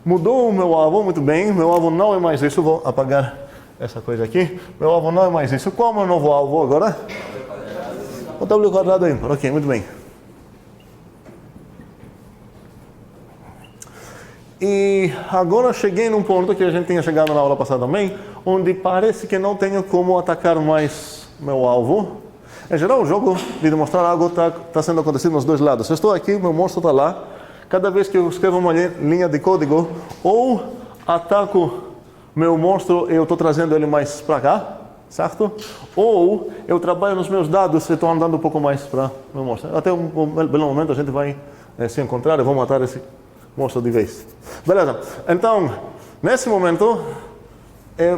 Mudou o meu alvo, muito bem. Meu alvo não é mais isso. Vou apagar essa coisa aqui. Meu alvo não é mais isso. Qual é o meu novo alvo agora? O W quadrado é ímpar. Ok, muito bem. E agora cheguei num ponto que a gente tinha chegado na aula passada também, onde parece que não tenho como atacar mais meu alvo. Em geral, o jogo de demonstrar algo está sendo acontecido nos dois lados. Eu estou aqui, meu monstro está lá. Cada vez que eu escrevo uma linha de código, ou ataco meu monstro e eu estou trazendo ele mais para cá, certo? Ou eu trabalho nos meus dados e estou andando um pouco mais para meu monstro. Até um belo momento a gente vai se encontrar e vou matar esse monstro de vez. Beleza. Então, nesse momento,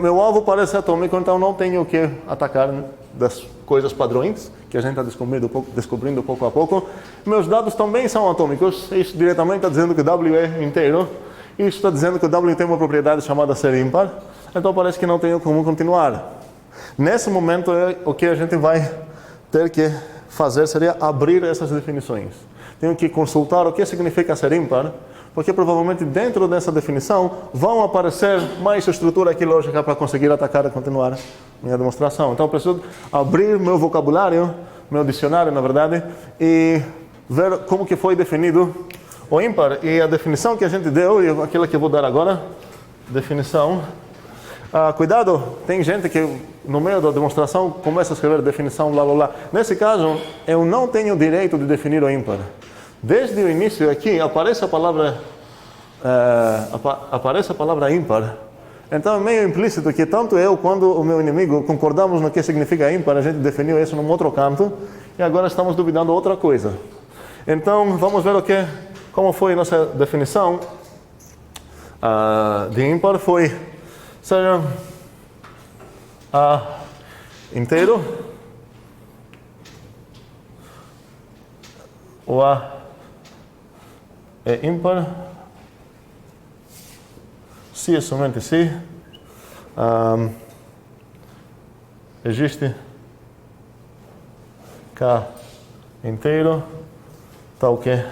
meu alvo parece atômico, então não tenho que atacar das coisas padrões que a gente está descobrindo pouco a pouco. Meus dados também são atômicos. Isso diretamente está dizendo que W é inteiro. Isso está dizendo que o W tem uma propriedade chamada ser ímpar. Então parece que não tenho como continuar. Nesse momento, o que a gente vai ter que fazer seria abrir essas definições. Tenho que consultar o que significa ser ímpar, porque provavelmente dentro dessa definição vão aparecer mais estrutura aqui lógica para conseguir atacar e continuar minha demonstração. Então eu preciso abrir meu vocabulário, meu dicionário na verdade, e ver como que foi definido o ímpar. E a definição que a gente deu, e aquela que eu vou dar agora, definição. Cuidado, tem gente que no meio da demonstração começa a escrever definição, blá blá blá. Nesse caso, eu não tenho o direito de definir o ímpar. Desde o início aqui aparece a palavra ímpar. Então é meio implícito que tanto eu quanto o meu inimigo concordamos no que significa ímpar. A gente definiu isso num outro canto e agora estamos duvidando outra coisa. Então vamos ver como foi nossa definição de ímpar. Foi ser inteiro. O A é ímpar se e somente se existe K inteiro, tal que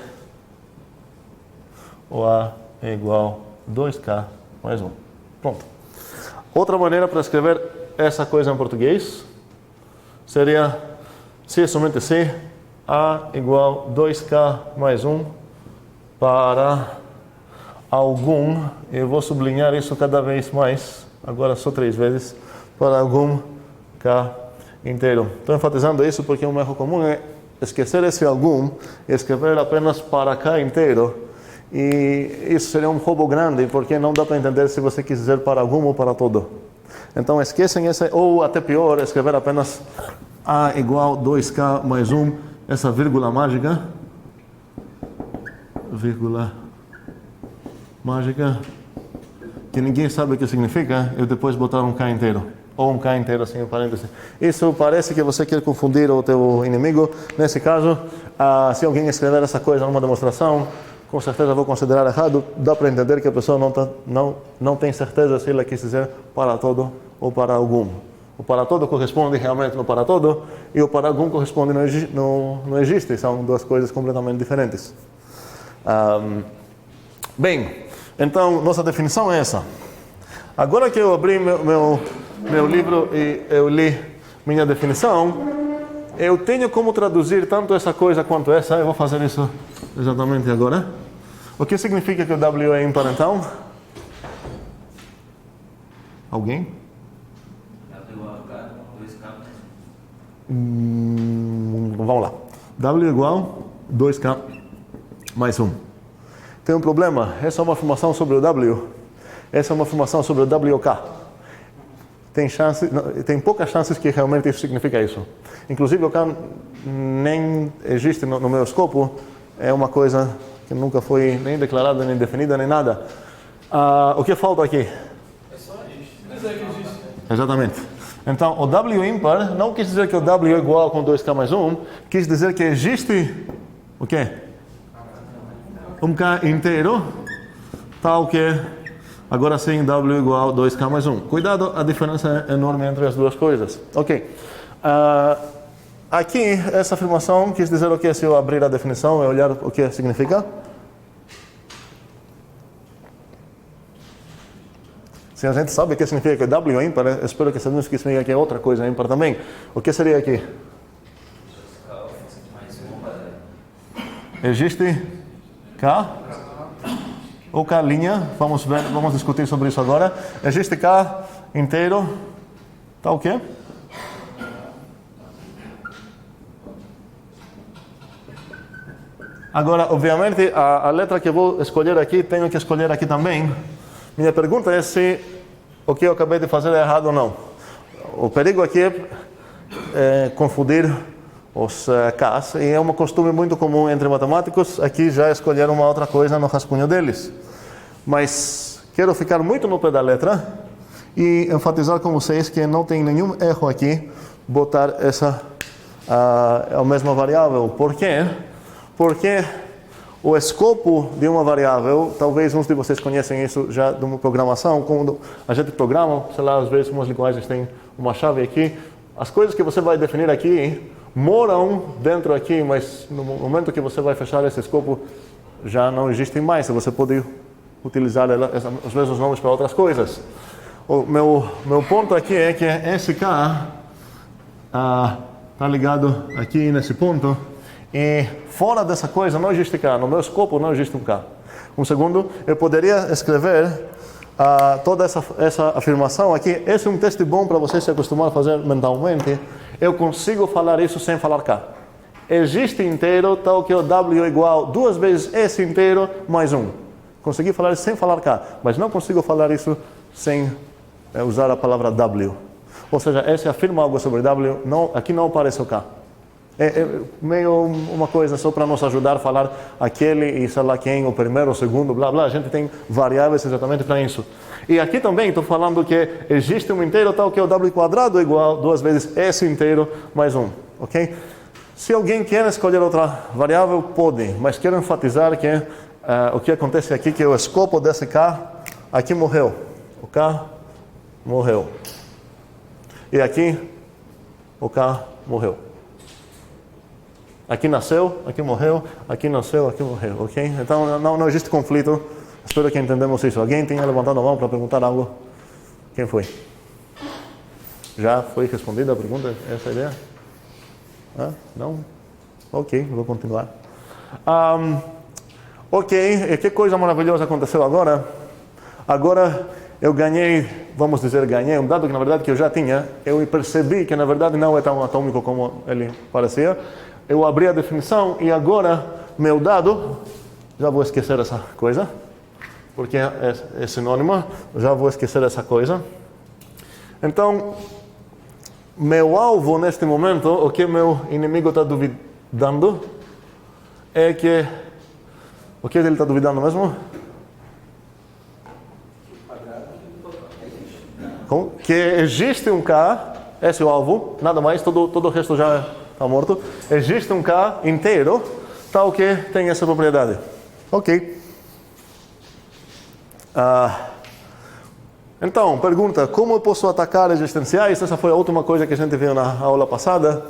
o A é igual a 2K mais 1. Pronto. Outra maneira para escrever essa coisa em português seria se e somente se A igual a 2K mais 1 para algum, eu vou sublinhar isso cada vez mais, agora só 3 vezes, para algum K inteiro. Estou enfatizando isso porque um erro comum é esquecer esse algum e escrever apenas para K inteiro. E isso seria um roubo grande, porque não dá para entender se você quis dizer para algum ou para todo. Então esquecem esse, ou até pior, escrever apenas A igual a 2K mais 1, essa vírgula mágica, que ninguém sabe o que significa, e depois botar um K inteiro, ou um K inteiro assim, em parênteses. Isso parece que você quer confundir o teu inimigo. Nesse caso, se alguém escrever essa coisa numa demonstração, com certeza vou considerar errado. Dá para entender que a pessoa não tem certeza se ela quis dizer para todo ou para algum. O para todo corresponde realmente no para todo, e o para algum corresponde no existe. São duas coisas completamente diferentes. Bem, Então, nossa definição é essa. Agora que eu abri meu livro e eu li minha definição, eu tenho como traduzir tanto essa coisa quanto essa. Eu vou fazer isso exatamente agora. O que significa que o W é ímpar, então? Alguém? Vamos lá. W igual 2K mais 1. Tem um problema. Essa é uma afirmação sobre o W. Essa é uma afirmação sobre o WK. Tem poucas chances que realmente isso significa isso. Inclusive, o K nem existe no meu escopo. É uma coisa que nunca foi nem declarada, nem definida, nem nada. O que falta aqui? É só dizer que existe. Exatamente. Então, o W ímpar não quis dizer que o W é igual com 2K mais 1. Quis dizer que existe o quê? Um K inteiro, tal que agora sim W igual 2K mais 1. Cuidado, a diferença é enorme entre as duas coisas. Ok. Aqui, essa afirmação quis dizer o que? Se eu abrir a definição e olhar o que significa? Se a gente sabe o que significa que W é ímpar, espero que sabemos que significa que é outra coisa ímpar também. O que seria aqui? Existe K? Ou K linha? Vamos ver, vamos discutir sobre isso agora. Existe K inteiro, tá o quê? Agora, obviamente, a letra que eu vou escolher aqui, tenho que escolher aqui também. Minha pergunta é se o que eu acabei de fazer é errado ou não. O perigo aqui é confundir os Ks, e é um costume muito comum entre matemáticos aqui já escolher uma outra coisa no rascunho deles. Mas quero ficar muito no pé da letra e enfatizar com vocês que não tem nenhum erro aqui botar essa a mesma variável. Por quê? Porque o escopo de uma variável, talvez uns de vocês conhecem isso já de uma programação, quando a gente programa, sei lá, às vezes umas linguagens têm uma chave aqui, as coisas que você vai definir aqui moram dentro aqui, mas no momento que você vai fechar esse escopo, já não existem mais, você pode utilizar os mesmos nomes para outras coisas. O meu ponto aqui é que esse K está ligado aqui nesse ponto, e fora dessa coisa não existe K, no meu escopo não existe um K. Um segundo, eu poderia escrever toda essa afirmação aqui. Esse é um teste bom para você se acostumar a fazer mentalmente. Eu consigo falar isso sem falar K. Existe inteiro, tal que o W é igual 2 vezes esse inteiro mais 1. Consegui falar isso sem falar K, mas não consigo falar isso sem usar a palavra W. Ou seja, esse afirma algo sobre W, aqui não aparece o K. É meio uma coisa só para nos ajudar a falar aquele e sei lá quem, o primeiro, o segundo, blá blá. A gente tem variáveis exatamente para isso. E aqui também estou falando que existe um inteiro tal que o W quadrado é igual 2 vezes esse inteiro mais 1. Ok? Se alguém quer escolher outra variável, pode. Mas quero enfatizar que o que acontece aqui é que o escopo desse K aqui morreu. O K morreu. E aqui o K morreu. Aqui nasceu, aqui morreu, aqui nasceu, aqui morreu, ok? Então não existe conflito. Espero que entendamos isso. Alguém tenha levantado a mão para perguntar algo? Quem foi? Já foi respondida a pergunta? Essa é a ideia? Não? Ok, vou continuar. Ok, e que coisa maravilhosa aconteceu agora? Agora eu ganhei, vamos dizer, ganhei um dado que na verdade que eu já tinha. Eu percebi que na verdade não é tão atômico como ele parecia. Eu abri a definição e agora meu dado, já vou esquecer essa coisa, porque é sinônimo, já vou esquecer essa coisa. Então, meu alvo neste momento, o que meu inimigo está duvidando, é que... O que ele está duvidando mesmo? Que existe um K, esse é o alvo, nada mais, todo o resto já está morto. Existe um K inteiro, tal que tem essa propriedade. Ok. Então, pergunta, como eu posso atacar existenciais? Essa foi a última coisa que a gente viu na aula passada.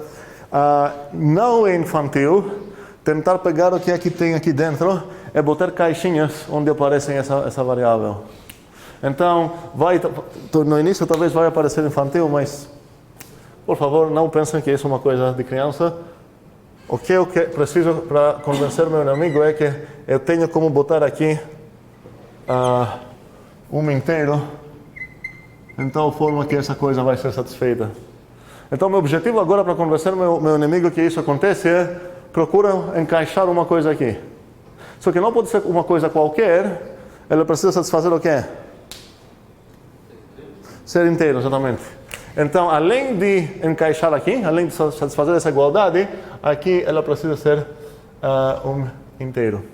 Não é infantil tentar pegar o que é que tem aqui dentro é botar caixinhas onde aparecem essa variável. Então, no início talvez vai aparecer infantil, mas, por favor, não pensem que isso é uma coisa de criança. O que eu preciso para convencer meu inimigo é que eu tenho como botar aqui inteiro, em tal forma que essa coisa vai ser satisfeita. Então, meu objetivo agora para convencer meu inimigo que isso acontece é procura encaixar uma coisa aqui. Só que não pode ser uma coisa qualquer, ele precisa satisfazer o quê? Ser inteiro, exatamente. Então, além de encaixar aqui, além de satisfazer essa igualdade, aqui ela precisa ser inteiro.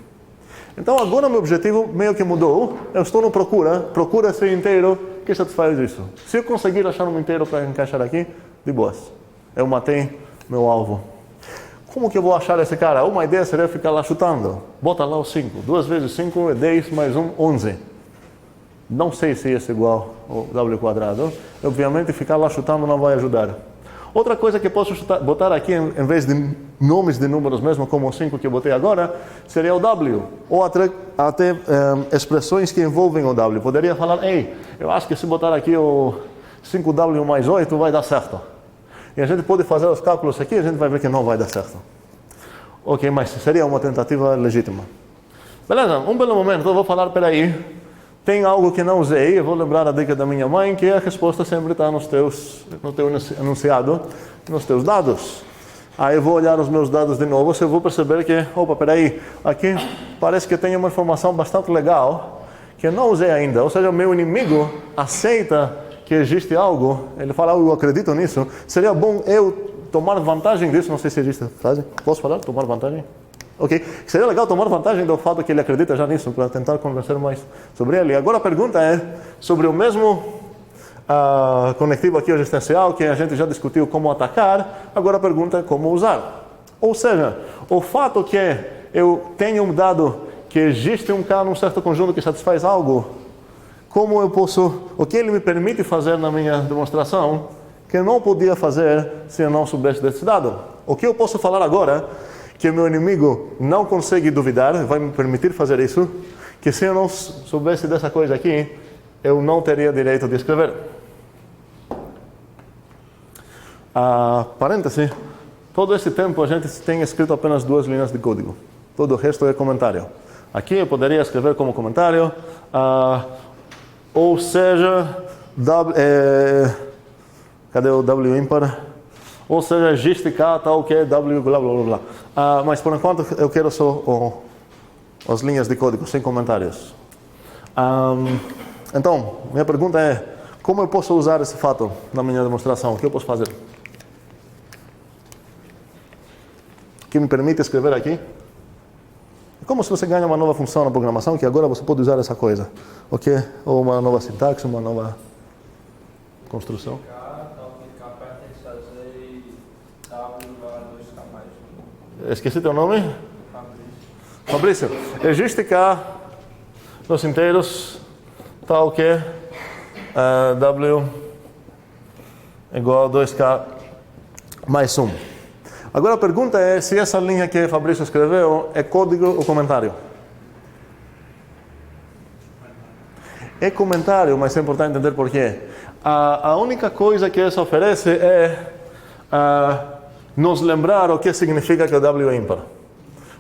Então, agora meu objetivo meio que mudou. Eu estou no procura ser inteiro que satisfaz isso. Se eu conseguir achar um inteiro para encaixar aqui, de boas. Eu matei meu alvo. Como que eu vou achar esse cara? Uma ideia seria ficar lá chutando. Bota lá o 5. 2 vezes 5 é 10, mais 1, 11. Não sei se isso é igual ao W quadrado. Obviamente, ficar lá chutando não vai ajudar. Outra coisa que posso botar aqui, em vez de nomes de números mesmo, como o 5 que eu botei agora, seria o W. Ou até expressões que envolvem o W. Poderia falar, ei, eu acho que se botar aqui o 5W mais 8 vai dar certo. E a gente pode fazer os cálculos aqui e a gente vai ver que não vai dar certo. Ok, mas seria uma tentativa legítima. Beleza, um belo momento, eu vou falar, peraí. Tem algo que não usei, eu vou lembrar a dica da minha mãe, que a resposta sempre está no teu enunciado, nos teus dados. Aí eu vou olhar os meus dados de novo, eu vou perceber que, opa, peraí, aqui parece que tem uma informação bastante legal, que eu não usei ainda. Ou seja, o meu inimigo aceita que existe algo, ele fala, eu acredito nisso, seria bom eu tomar vantagem disso, não sei se existe a frase, posso falar? Tomar vantagem? Ok, seria legal tomar vantagem do fato que ele acredita já nisso, para tentar convencer mais sobre ele. Agora a pergunta é sobre o mesmo conectivo aqui existencial, que a gente já discutiu como atacar, agora a pergunta é como usar. Ou seja, o fato que eu tenho um dado que existe um K num certo conjunto que satisfaz algo, como eu posso, o que ele me permite fazer na minha demonstração, que eu não podia fazer se eu não soubesse desse dado. O que eu posso falar agora que o meu inimigo não consegue duvidar, vai me permitir fazer isso, que se eu não soubesse dessa coisa aqui, eu não teria direito de escrever. Parêntese, todo esse tempo a gente tem escrito apenas 2 linhas de código. Todo o resto é comentário. Aqui eu poderia escrever como comentário, ou seja, cadê o W ímpar? Ou seja, existe K, tal que é W, blá blá blá blá. Mas por enquanto eu quero só as linhas de código, sem comentários. Então, minha pergunta é, como eu posso usar esse fato na minha demonstração? O que eu posso fazer? O que me permite escrever aqui? É como se você ganha uma nova função na programação, que agora você pode usar essa coisa. Ok? Ou uma nova sintaxe, uma nova construção. Esqueci teu nome? Fabrício. Existe K nos inteiros tal que W igual a 2K mais 1. Agora a pergunta é se essa linha que Fabrício escreveu é código ou comentário. É comentário, mas é importante entender por quê. A única coisa que isso oferece é nos lembrar o que significa que o W é ímpar.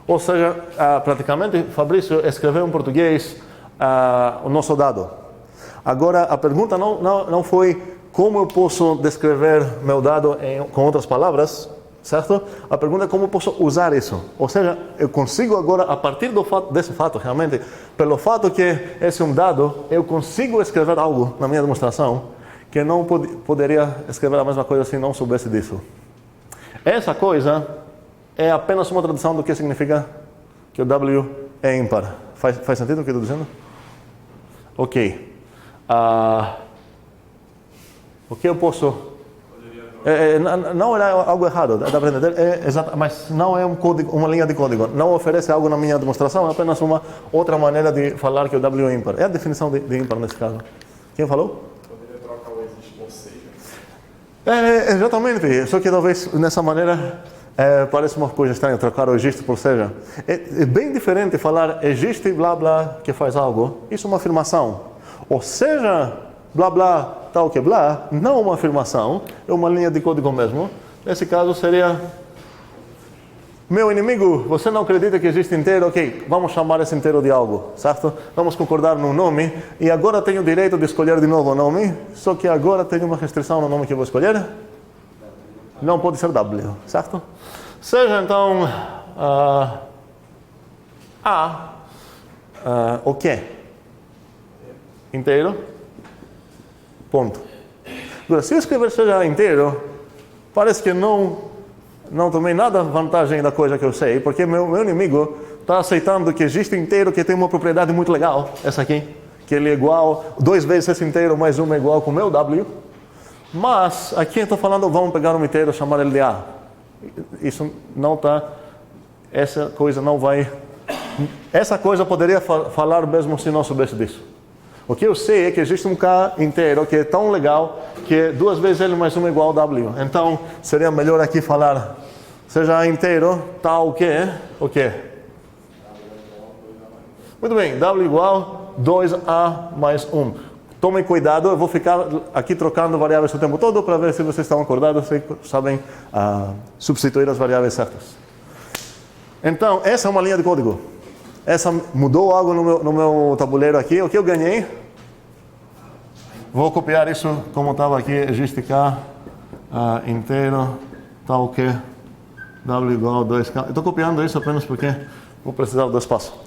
Ou seja, praticamente Fabrício escreveu em português o nosso dado. Agora, a pergunta não foi como eu posso descrever meu dado com outras palavras, certo? A pergunta é como eu posso usar isso. Ou seja, eu consigo agora, a partir desse fato, realmente, pelo fato que esse é um dado, eu consigo escrever algo na minha demonstração que não poderia escrever a mesma coisa se não soubesse disso. Essa coisa é apenas uma tradução do que significa que o W é ímpar. Faz sentido o que eu estou dizendo? Ok. O que eu posso... não é algo errado, dá para entender, mas não é um código, uma linha de código. Não oferece algo na minha demonstração, é apenas uma outra maneira de falar que o W é ímpar. É a definição de ímpar nesse caso. Quem falou? Poderia trocar o existe ou seja. Exatamente, só que talvez nessa maneira Parece uma coisa estranha trocar o existe por seja. É bem diferente falar existe blá blá que faz algo. Isso é uma afirmação. Ou seja, blá blá tal que blá, não uma afirmação, é uma linha de código mesmo. Nesse caso seria: meu inimigo, você não acredita que existe inteiro? Ok, vamos chamar esse inteiro de algo, certo? Vamos concordar no nome e agora tenho o direito de escolher de novo o nome, só que agora tenho uma restrição no nome que eu vou escolher. Não pode ser W, certo? Seja então o que? Inteiro. Ponto. Agora, se eu escrever seja inteiro, parece que não tomei nada vantagem da coisa que eu sei, porque meu inimigo está aceitando que existe inteiro que tem uma propriedade muito legal, essa aqui, que ele é igual, 2 vezes esse inteiro mais 1 é igual com o meu W. Mas aqui eu estou falando, vamos pegar um inteiro e chamar ele de A. Isso não está, essa coisa não vai, essa coisa poderia falar mesmo se não soubesse disso. O que eu sei é que existe um K inteiro que é tão legal que 2 vezes ele mais 1 é igual a W. Então seria melhor aqui falar, seja A inteiro, tal que, o que? Muito bem, W igual 2A mais 1. Tomem cuidado, eu vou ficar aqui trocando variáveis o tempo todo para ver se vocês estão acordados e sabem substituir as variáveis certas. Então, essa é uma linha de código. Essa mudou algo no meu tabuleiro aqui. O que eu ganhei? Vou copiar isso como estava aqui. Existe K inteiro, tal que W igual a 2K. Estou copiando isso apenas porque vou precisar do espaço.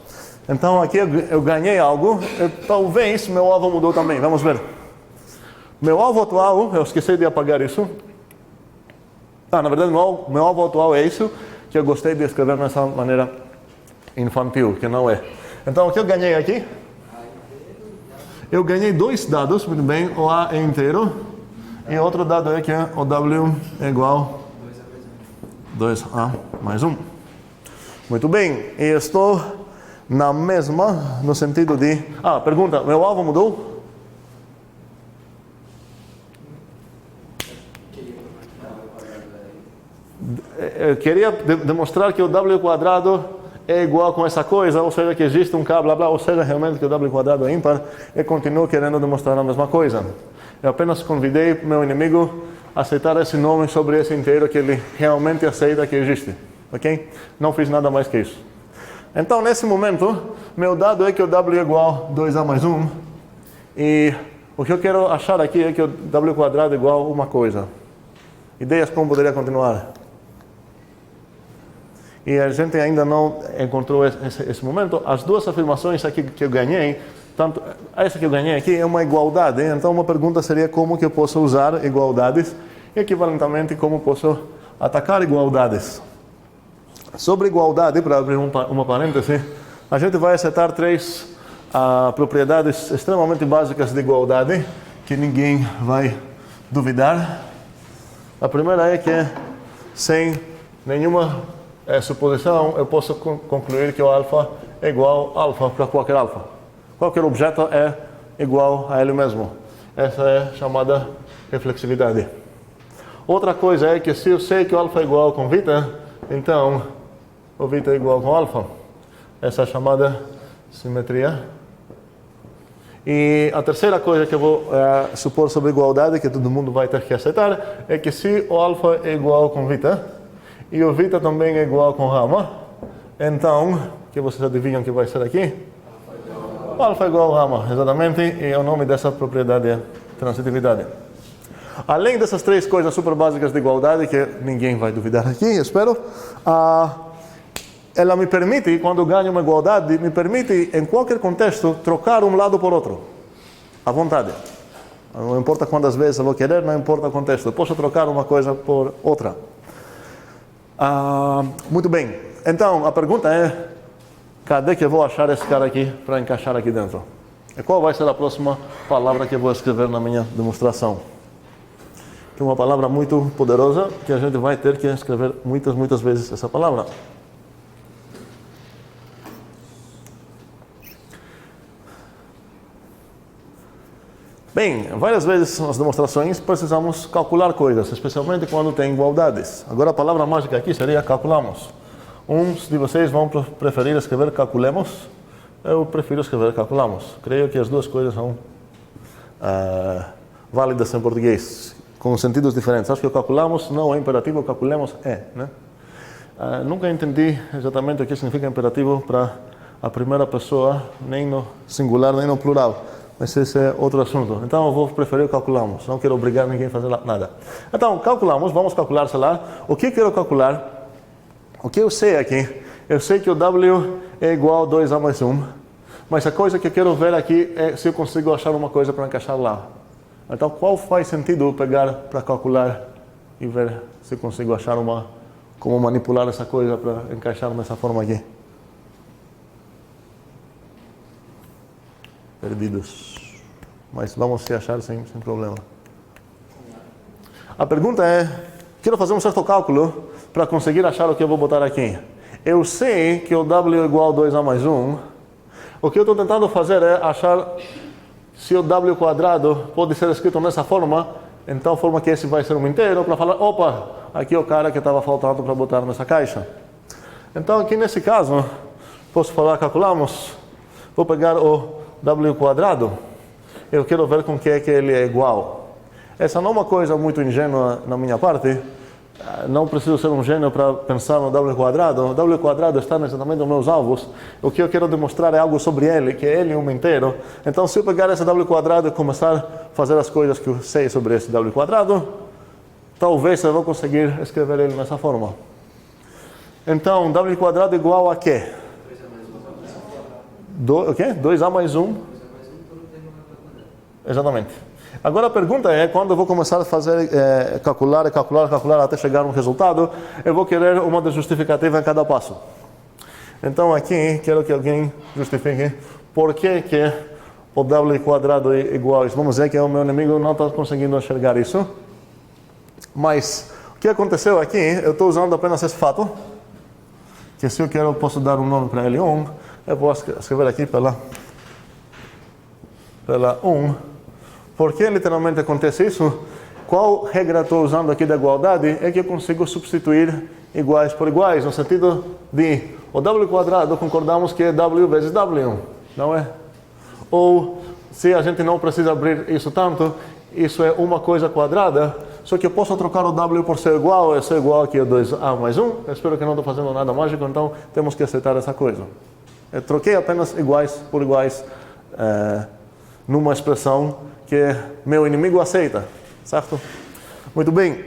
Então aqui eu ganhei algo, talvez meu alvo mudou também, vamos ver. Meu alvo atual, eu esqueci de apagar isso. Na verdade meu alvo atual é isso, que eu gostei de escrever nessa maneira infantil, que não é. Então o que eu ganhei aqui? Eu ganhei 2 dados, muito bem, o A é inteiro, e outro dado é que o W é igual a 2A mais 1. Muito bem, e estou na mesma, no sentido de... pergunta, meu alvo mudou? Eu queria demonstrar que o W quadrado é igual com essa coisa, ou seja, que existe um K, blá blá, ou seja, realmente que o W quadrado é ímpar, e continuo querendo demonstrar a mesma coisa. Eu apenas convidei meu inimigo a aceitar esse nome sobre esse inteiro que ele realmente aceita que existe, ok? Não fiz nada mais que isso. Então, nesse momento, meu dado é que o W é igual a 2A mais 1. E o que eu quero achar aqui é que o W quadrado é igual a uma coisa. Ideias como poderia continuar? E a gente ainda não encontrou esse momento. As 2 afirmações aqui que eu ganhei, tanto essa que eu ganhei aqui é uma igualdade. Então, uma pergunta seria como que eu posso usar igualdades e, equivalentemente, como posso atacar igualdades. Sobre igualdade, para abrir uma parêntese, a gente vai aceitar 3 propriedades extremamente básicas de igualdade, que ninguém vai duvidar. A primeira é que, sem nenhuma suposição, eu posso concluir que o alfa é igual a alfa para qualquer alfa. Qualquer objeto é igual a ele mesmo. Essa é chamada reflexividade. Outra coisa é que se eu sei que o alfa é igual com β, então o β é igual com alfa. Essa é chamada simetria. E a terceira coisa que eu vou supor sobre igualdade, que todo mundo vai ter que aceitar, é que se o alfa é igual com β, e o β também é igual com γ, então, que vocês adivinham que vai ser aqui? O alfa é igual a γ, exatamente, e o nome dessa propriedade é transitividade. Além dessas 3 coisas super básicas de igualdade, que ninguém vai duvidar aqui, espero, ela me permite, quando ganho uma igualdade, me permite, em qualquer contexto, trocar um lado por outro, à vontade. Não importa quantas vezes eu vou querer, não importa o contexto, eu posso trocar uma coisa por outra. Muito bem, então a pergunta é, cadê que eu vou achar esse cara aqui para encaixar aqui dentro? E qual vai ser a próxima palavra que eu vou escrever na minha demonstração? Que é uma palavra muito poderosa, que a gente vai ter que escrever muitas vezes essa palavra. Bem, várias vezes nas demonstrações precisamos calcular coisas, especialmente quando tem igualdades. Agora a palavra mágica aqui seria calculamos. Uns de vocês vão preferir escrever calculemos, eu prefiro escrever calculamos. Creio que as duas coisas são válidas em português, com sentidos diferentes. Acho que o calculamos não é imperativo, o calculemos é, né? Nunca entendi exatamente o que significa imperativo para a primeira pessoa, nem no singular, nem no plural. Mas esse é outro assunto. Então eu vou preferir calculamos. Não quero obrigar ninguém a fazer nada. Então, calculamos, vamos calcular, sei lá. O que eu quero calcular? O que eu sei aqui? Eu sei que o W é igual a 2A mais 1. Mas a coisa que eu quero ver aqui é se eu consigo achar uma coisa para encaixar lá. Então, qual faz sentido eu pegar para calcular e ver se eu consigo achar como manipular essa coisa para encaixar nessa forma aqui? Perdidos. Mas vamos se achar sem problema. A pergunta é, quero fazer um certo cálculo para conseguir achar o que eu vou botar aqui. Eu sei que o W é igual a 2A mais 1. O que eu estou tentando fazer é achar se o W quadrado pode ser escrito nessa forma, em tal forma que esse vai ser um inteiro, para falar, opa, aqui é o cara que estava faltando para botar nessa caixa. Então aqui nesse caso, posso falar, calculamos, vou pegar o W quadrado, eu quero ver com que é que ele é igual. Essa não é uma coisa muito ingênua na minha parte, não preciso ser um gênio para pensar no W quadrado. O W quadrado está exatamente nos meus alvos. O que eu quero demonstrar é algo sobre ele, que ele é um inteiro. Então se eu pegar esse W quadrado e começar a fazer as coisas que eu sei sobre esse W quadrado, talvez eu vou conseguir escrever ele nessa forma. Então, W quadrado igual a quê? 2A mais 1. Exatamente. Agora a pergunta é, quando eu vou começar a fazer, calcular até chegar a um resultado, eu vou querer uma justificativa em cada passo. Então aqui, quero que alguém justifique por que o W quadrado é igual a isso. Vamos dizer que o meu inimigo não está conseguindo enxergar isso. Mas, o que aconteceu aqui, eu estou usando apenas esse fato, que se eu quero, eu posso dar um nome para ele 1, eu vou escrever aqui pela 1. Por que literalmente acontece isso? Qual regra estou usando aqui da igualdade? É que eu consigo substituir iguais por iguais, no sentido de o W quadrado, concordamos que é W vezes W, não é? Ou, se a gente não precisa abrir isso tanto, isso é uma coisa quadrada, só que eu posso trocar o W por ser igual, é ser igual aqui a 2A mais 1. Eu espero que não estou fazendo nada mágico, então temos que aceitar essa coisa. Eu troquei apenas iguais por iguais numa expressão que meu inimigo aceita, certo? Muito bem.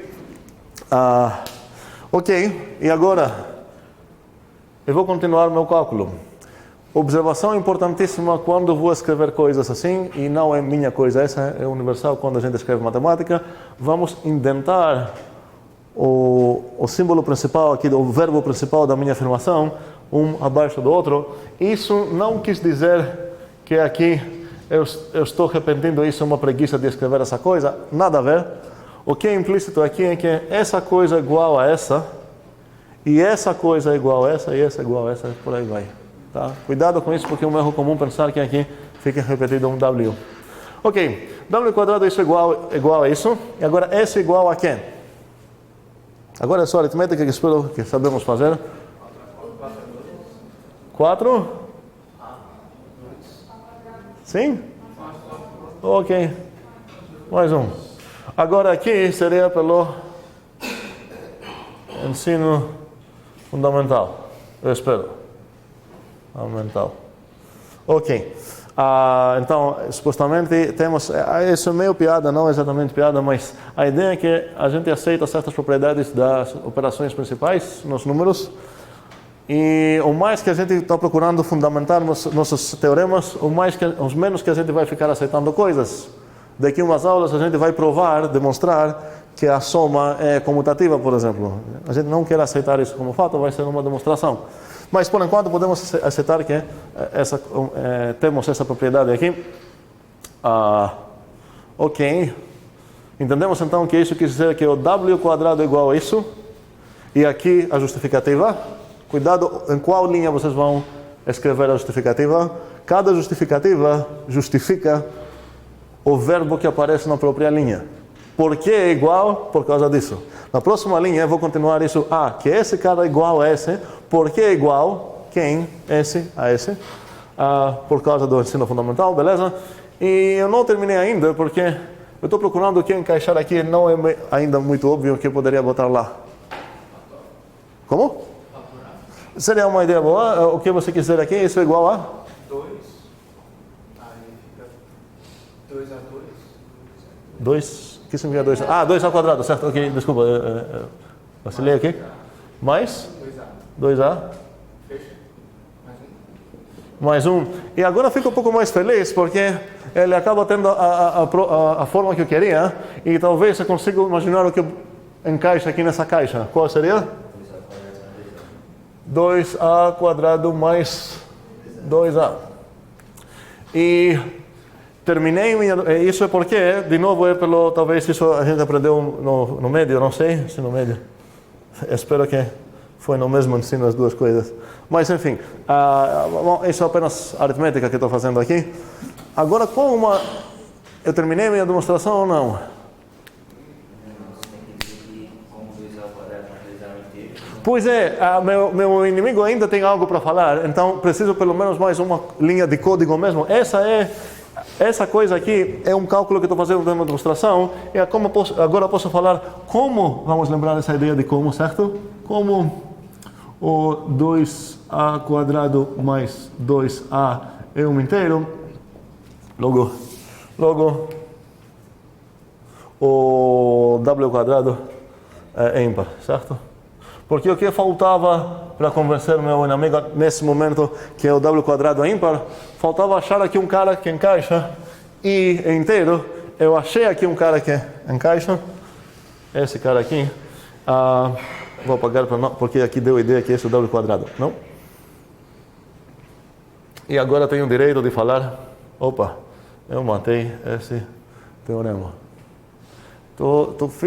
Ok, e agora eu vou continuar meu cálculo. Observação importantíssima quando vou escrever coisas assim, e não é minha coisa, essa é universal quando a gente escreve matemática, vamos indentar o símbolo principal aqui, o verbo principal da minha afirmação, um abaixo do outro. Isso não quis dizer que aqui eu estou repetindo isso, é uma preguiça de escrever essa coisa, nada a ver. O que é implícito aqui é que essa coisa é igual a essa, e essa coisa é igual a essa, e essa é igual a essa, por aí vai. Tá? Cuidado com isso, porque é um erro comum pensar que aqui fica repetido um W. Ok, W quadrado isso é igual a isso, e agora S é igual a quê? Agora é só aritmética que espero que sabemos fazer. 4? Sim? Ok. Mais um. Agora aqui seria pelo ensino fundamental. Eu espero. Fundamental. Ok. Então, supostamente temos... Isso é meio piada, não exatamente piada, mas a ideia é que a gente aceita certas propriedades das operações principais nos números. E o mais que a gente está procurando fundamentar nossos teoremas, os menos que a gente vai ficar aceitando coisas. Daqui umas aulas a gente vai provar, demonstrar que a soma é comutativa, por exemplo. A gente não quer aceitar isso como fato, vai ser uma demonstração. Mas por enquanto podemos aceitar que temos essa propriedade aqui. Ok. Entendemos então que isso quer dizer que o W quadrado é igual a isso. E aqui a justificativa. Cuidado em qual linha vocês vão escrever a justificativa. Cada justificativa justifica o verbo que aparece na própria linha. Por que é igual? Por causa disso. Na próxima linha eu vou continuar isso. Que esse cara é igual a esse. Por que é igual? Quem? Esse a esse. Por causa do ensino fundamental, beleza? E eu não terminei ainda porque eu estou procurando o que encaixar aqui. Não é ainda muito óbvio o que eu poderia botar lá. Como? Seria uma ideia boa. O que você quiser aqui, isso é igual a? 2. Aí fica 2 a 2. 2. O que significa 2? 2 ao quadrado, certo? Ok, desculpa. Vacilei aqui. Mais? 2A. 2A. Fecha. Mais um. E agora fico um pouco mais feliz porque ele acaba tendo a forma que eu queria. E talvez eu consiga imaginar o que encaixa aqui nessa caixa. Qual seria? 2A quadrado mais 2A. E terminei, isso é porque, de novo, talvez isso a gente aprendeu no médio, não sei se no médio. Espero que foi no mesmo ensino as duas coisas. Mas enfim, isso é apenas aritmética que estou fazendo aqui. Agora, eu terminei minha demonstração ou não? Pois é, meu inimigo ainda tem algo para falar, então preciso pelo menos mais uma linha de código mesmo. Essa coisa aqui é um cálculo que estou fazendo na demonstração, e agora posso falar como, vamos lembrar essa ideia de como, certo? Como o 2A quadrado mais 2A é um inteiro, logo o W quadrado é ímpar, certo? Porque o que faltava para convencer meu inimigo nesse momento que o W quadrado é ímpar, faltava achar aqui um cara que encaixa e é inteiro. Eu achei aqui um cara que encaixa, esse cara aqui. Vou apagar porque aqui deu a ideia que esse é o W quadrado, não? E agora tenho o direito de falar, eu matei esse teorema.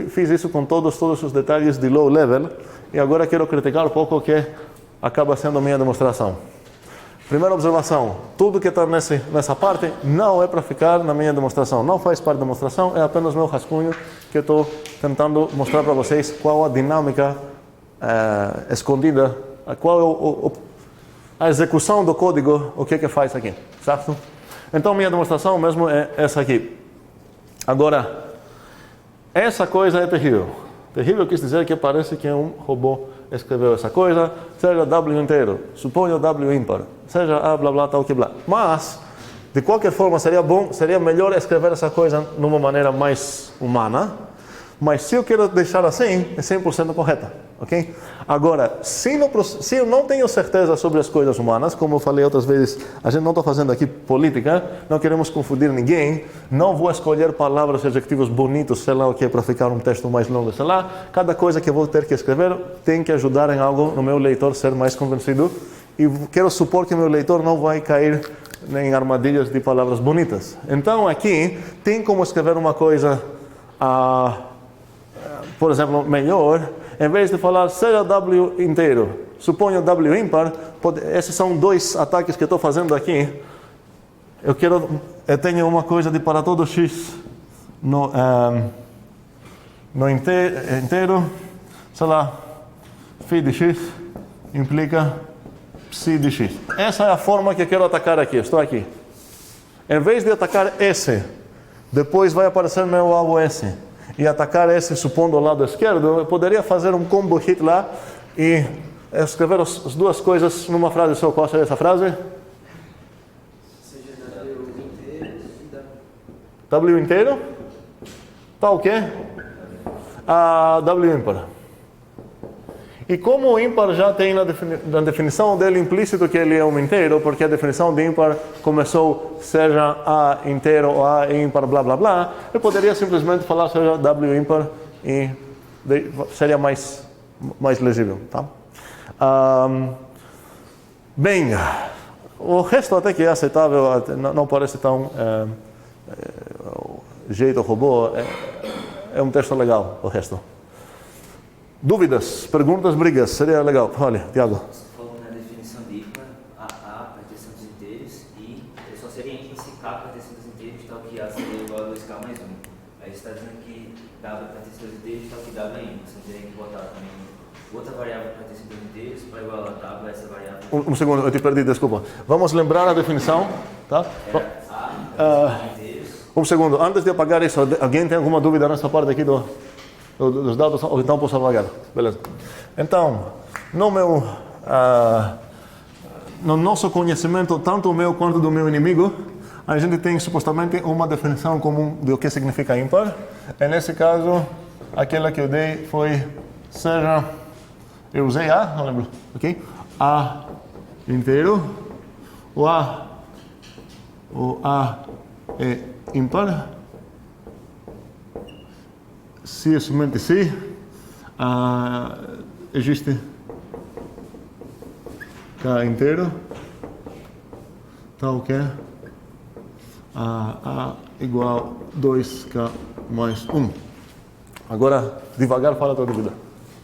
Fiz isso com todos os detalhes de low level. E agora quero criticar um pouco o que acaba sendo a minha demonstração. Primeira observação, tudo que está nessa parte não é para ficar na minha demonstração. Não faz parte da demonstração, é apenas meu rascunho que estou tentando mostrar para vocês qual a dinâmica escondida, qual é a execução do código, o que faz aqui, certo? Então minha demonstração mesmo é essa aqui. Agora, essa coisa é terrível. Terrível quis dizer que parece que um robô escreveu essa coisa, seja W inteiro, suponho W ímpar, seja A, blá, blá, tal que blá. Mas, de qualquer forma, seria melhor escrever essa coisa de uma maneira mais humana, mas se eu quero deixar assim, é 100% correta, ok? Agora, se eu não tenho certeza sobre as coisas humanas, como eu falei outras vezes, a gente não está fazendo aqui política, não queremos confundir ninguém, não vou escolher palavras e adjetivos bonitos, sei lá o que é para ficar um texto mais longo, sei lá. Cada coisa que eu vou ter que escrever tem que ajudar em algo no meu leitor ser mais convencido, e quero supor que meu leitor não vai cair em armadilhas de palavras bonitas. Então aqui tem como escrever uma coisa, por exemplo, melhor. Em vez de falar seja W inteiro, suponho W ímpar, esses são dois ataques que estou fazendo aqui. Eu tenho uma coisa de para todo x no inteiro, sei lá, φ de x implica psi de x. Essa é a forma que eu quero atacar aqui, estou aqui. Em vez de atacar esse, depois vai aparecer meu alvo S. E atacar esse, supondo o lado esquerdo, eu poderia fazer um combo hit lá e escrever as duas coisas numa frase só. Qual seria essa frase? Seja W inteiro e W inteiro? Tá o quê? W ímpar. E como o ímpar já tem na definição dele implícito que ele é um inteiro, porque a definição de ímpar começou seja A inteiro ou A ímpar, blá blá blá, eu poderia simplesmente falar seja W ímpar e seria mais legível, tá? Bem, o resto até que é aceitável, não parece tão jeito robô, é um texto legal o resto. Dúvidas, perguntas, brigas, seria legal. Olha, Tiago. Você falou na definição de ímpar, A pertencendo dos inteiros, e só seria ímpar se K pertencendo dos inteiros, tal que A seria igual a 2A variável que pertence a dois inteiros para igual a tabla essa variável. Um segundo, eu te perdi, desculpa. Vamos lembrar a definição, tá? A inteiros. Um segundo, antes de apagar isso, alguém tem alguma dúvida nessa parte aqui dos dados? Ou então posso apagar? Beleza. Então, no nosso conhecimento, tanto o meu quanto do meu inimigo, a gente tem supostamente uma definição comum do que significa ímpar. E nesse caso, aquela que eu dei foi, seja, eu usei A, não lembro, ok? A inteiro, o A é ímpar, se e somente se existe K inteiro, tal que A igual 2K mais 1. Agora, devagar, fala a tua dúvida.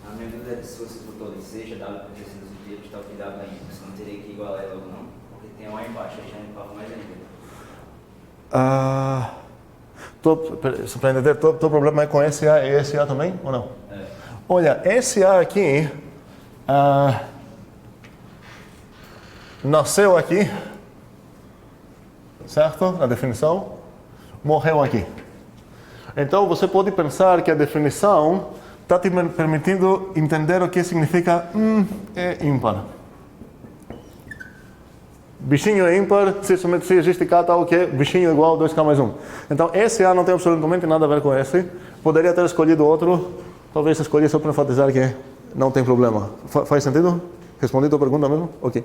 A minha dúvida é se você botou ali seja W pertence dos inteiros, tal que W aí, você não teria que igualar ela ou não, porque tem um A embaixo, aí já empava mais ainda. Para entender, teu problema é com SA e SA também, ou não? É. Olha, SA aqui nasceu aqui, certo? Na definição, morreu aqui. Então você pode pensar que a definição está te permitindo entender o que significa é ímpar. Bichinho é ímpar, se existe K, tal que bichinho é igual a 2K mais 1. Então esse A não tem absolutamente nada a ver com esse. Poderia ter escolhido outro, talvez escolhi só para enfatizar que não tem problema. Faz sentido? Respondi a tua pergunta mesmo? Ok.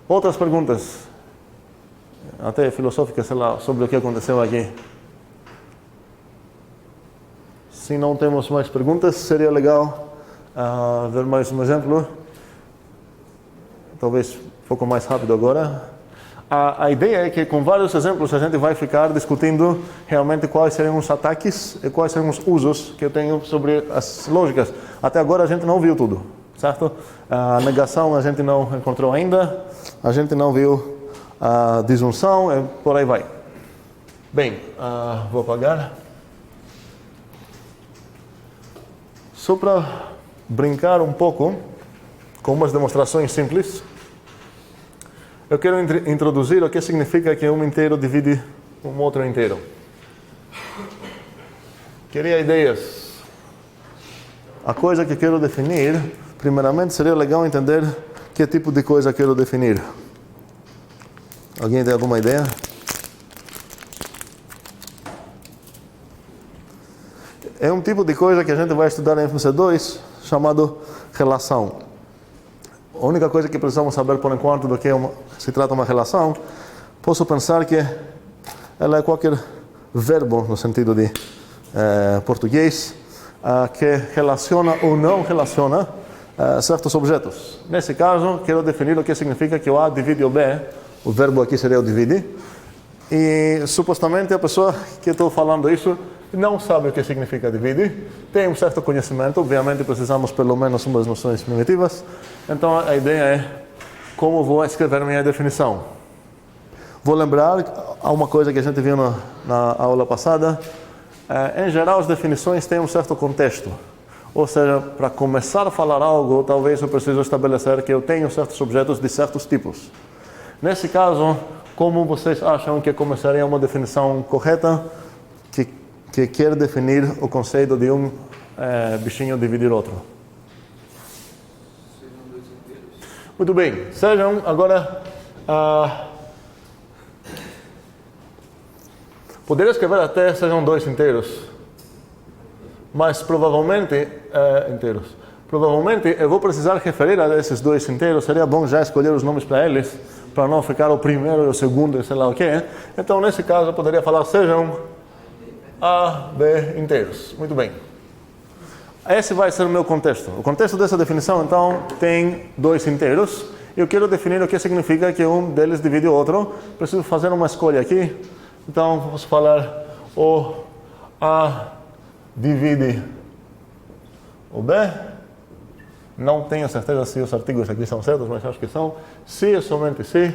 Outras perguntas? Até filosóficas, sei lá, sobre o que aconteceu aqui. Se não temos mais perguntas, seria legal ver mais um exemplo. Talvez um pouco mais rápido agora. A ideia é que com vários exemplos a gente vai ficar discutindo realmente quais seriam os ataques e quais seriam os usos que eu tenho sobre as lógicas. Até agora a gente não viu tudo, certo? A negação a gente não encontrou ainda, a gente não viu a disjunção e por aí vai. Bem, vou apagar. Só para brincar um pouco com umas demonstrações simples, eu quero introduzir o que significa que um inteiro divide um outro inteiro. Queria ideias. A coisa que quero definir, primeiramente seria legal entender que tipo de coisa quero definir. Alguém tem alguma ideia? É um tipo de coisa que a gente vai estudar em FC2 chamado relação. A única coisa que precisamos saber por enquanto do que se trata uma relação, posso pensar que ela é qualquer verbo no sentido de português que relaciona ou não relaciona certos objetos. Nesse caso, quero definir o que significa que o A divide o B, o verbo aqui seria o divide, e supostamente a pessoa que estou falando isso não sabe o que significa divide, tem um certo conhecimento, obviamente precisamos pelo menos umas noções primitivas, então a ideia é como vou escrever minha definição. Vou lembrar uma coisa que a gente viu na aula passada, em geral as definições têm um certo contexto, ou seja, para começar a falar algo, talvez eu preciso estabelecer que eu tenho certos objetos de certos tipos. Nesse caso, como vocês acham que começaria uma definição correta que quer definir o conceito de um bichinho dividir outro? Sejam dois inteiros. Muito bem, sejam agora... poderia escrever até sejam dois inteiros, mas provavelmente inteiros. Provavelmente eu vou precisar referir a esses dois inteiros, seria bom já escolher os nomes para eles, para não ficar o primeiro e o segundo, sei lá o que. Então, nesse caso, eu poderia falar sejam A, B inteiros. Muito bem. Esse vai ser o meu contexto. O contexto dessa definição, então, tem dois inteiros. Eu quero definir o que significa que um deles divide o outro. Preciso fazer uma escolha aqui. Então, vamos falar o A divide o B. Não tenho certeza se os artigos aqui são certos, mas acho que são. Se e somente se.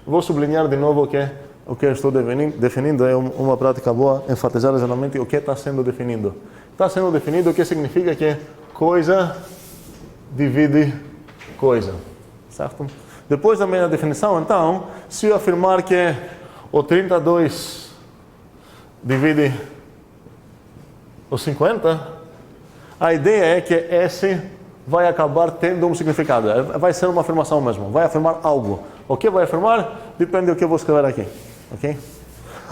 Vou sublinhar de novo que o que eu estou definindo é uma prática boa, enfatizar exatamente o que está sendo definido. Está sendo definido o que significa que coisa divide coisa, certo? Depois da minha definição, então, se eu afirmar que o 32 divide o 50, a ideia é que esse vai acabar tendo um significado. Vai ser uma afirmação mesmo, vai afirmar algo. O que vai afirmar depende do que eu vou escrever aqui, ok?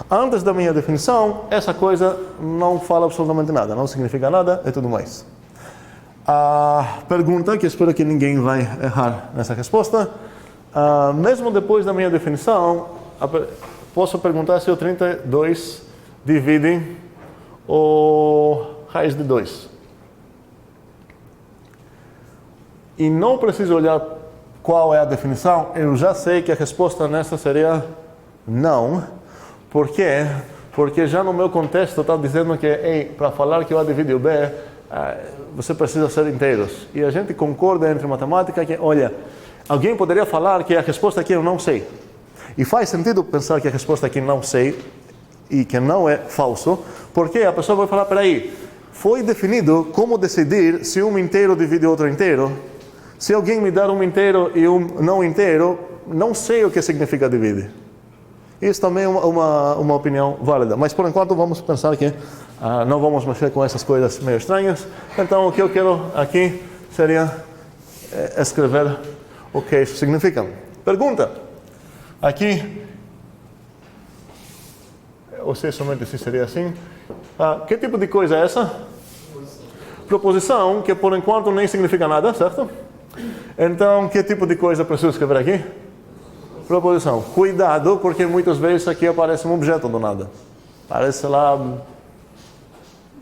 Antes da minha definição, essa coisa não fala absolutamente nada, não significa nada e tudo mais. A pergunta, que espero que ninguém vai errar nessa resposta, mesmo depois da minha definição, posso perguntar se o 32 divide o raiz de 2. E não preciso olhar qual é a definição, eu já sei que a resposta nessa seria não. Por quê? Porque já no meu contexto está dizendo que para falar que o A divide o B, você precisa ser inteiros. E a gente concorda entre matemática que, olha, alguém poderia falar que a resposta aqui eu não sei. E faz sentido pensar que a resposta aqui não sei e que não é falso, porque a pessoa vai falar, peraí, foi definido como decidir se um inteiro divide outro inteiro. Se alguém me dar um inteiro e um não inteiro, não sei o que significa divide. Isso também é uma opinião válida. Mas por enquanto vamos pensar que não vamos mexer com essas coisas meio estranhas. Então o que eu quero aqui seria escrever o que isso significa. Pergunta. Aqui, ou se somente se seria assim. Que tipo de coisa é essa? Proposição, que por enquanto nem significa nada, certo? Então, que tipo de coisa preciso escrever aqui? Proposição. Cuidado, porque muitas vezes aqui aparece um objeto do nada. Aparece lá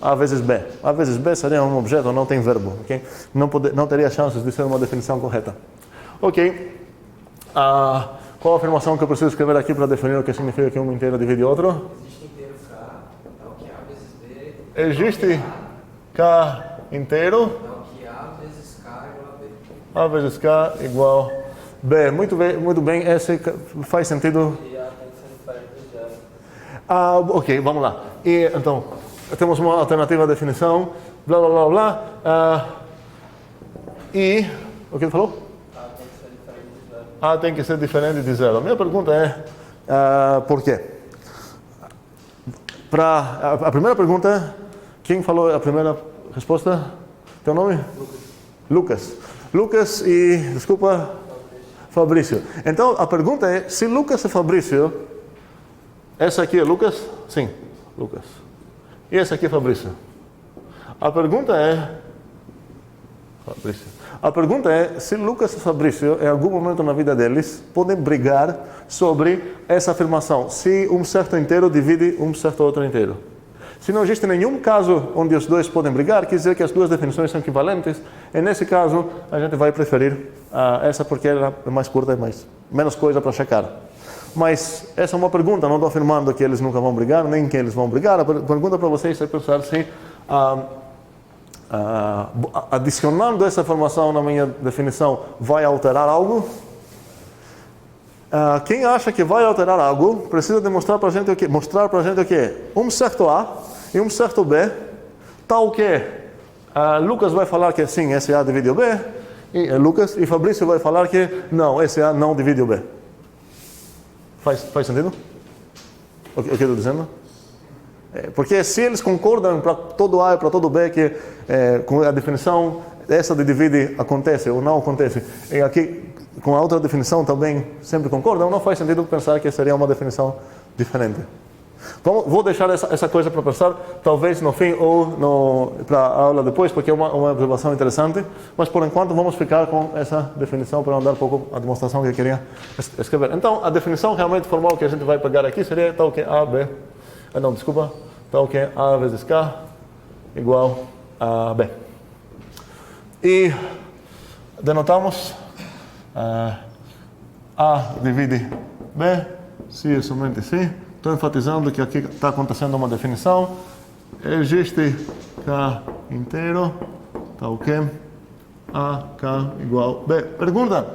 A vezes B. A vezes B seria um objeto, não tem verbo. Okay? Não teria chances de ser uma definição correta. Ok. Qual a afirmação que eu preciso escrever aqui para definir o que significa que um inteiro divide outro? Existe inteiro K, é o que A vezes B. Existe K inteiro. É o que A vezes K igual a B. A vezes K igual B. Muito bem, esse faz sentido. E A tem que ser diferente do zero. Ok, vamos lá. E, então, temos uma alternativa à definição. Blá, blá, blá, blá. E, o que ele falou? A tem que ser diferente de zero. A minha pergunta é, por quê? A primeira pergunta, quem falou a primeira resposta? Teu nome? Lucas. Lucas e, desculpa, Fabrício. Então, a pergunta é, se Lucas e Fabrício, essa aqui é Lucas? Sim, Lucas. E essa aqui é Fabrício. A pergunta é, Fabrício. A pergunta é se Lucas e Fabrício, em algum momento na vida deles, podem brigar sobre essa afirmação. Se um certo inteiro divide um certo outro inteiro. Se não existe nenhum caso onde os dois podem brigar, quer dizer que as duas definições são equivalentes. E nesse caso, a gente vai preferir essa porque ela é mais curta e menos coisa para checar. Mas essa é uma pergunta, não estou afirmando que eles nunca vão brigar, nem que eles vão brigar. A pergunta para vocês é pensar se... adicionando essa informação na minha definição vai alterar algo? Quem acha que vai alterar algo precisa demonstrar para a gente o quê? Mostrar para a gente o quê? Um certo A e um certo B, tal que Lucas vai falar que sim, esse A divide o B, e Fabrício vai falar que não, esse A não divide o B. Faz sentido? O que eu estou dizendo? Porque se eles concordam para todo A e para todo B que com a definição essa de divide acontece ou não acontece, e aqui com a outra definição também sempre concordam, não faz sentido pensar que seria uma definição diferente. Vou deixar essa coisa para pensar, talvez no fim ou para a aula depois, porque é uma observação interessante, mas por enquanto vamos ficar com essa definição para andar um pouco a demonstração que eu queria escrever. Então, a definição realmente formal que a gente vai pegar aqui seria tal que A, B... Não, desculpa. Tal que A vezes K igual a B. E denotamos A divide B, se e somente se. Estou enfatizando que aqui está acontecendo uma definição. Existe K inteiro, tal que A, K igual B. Pergunta.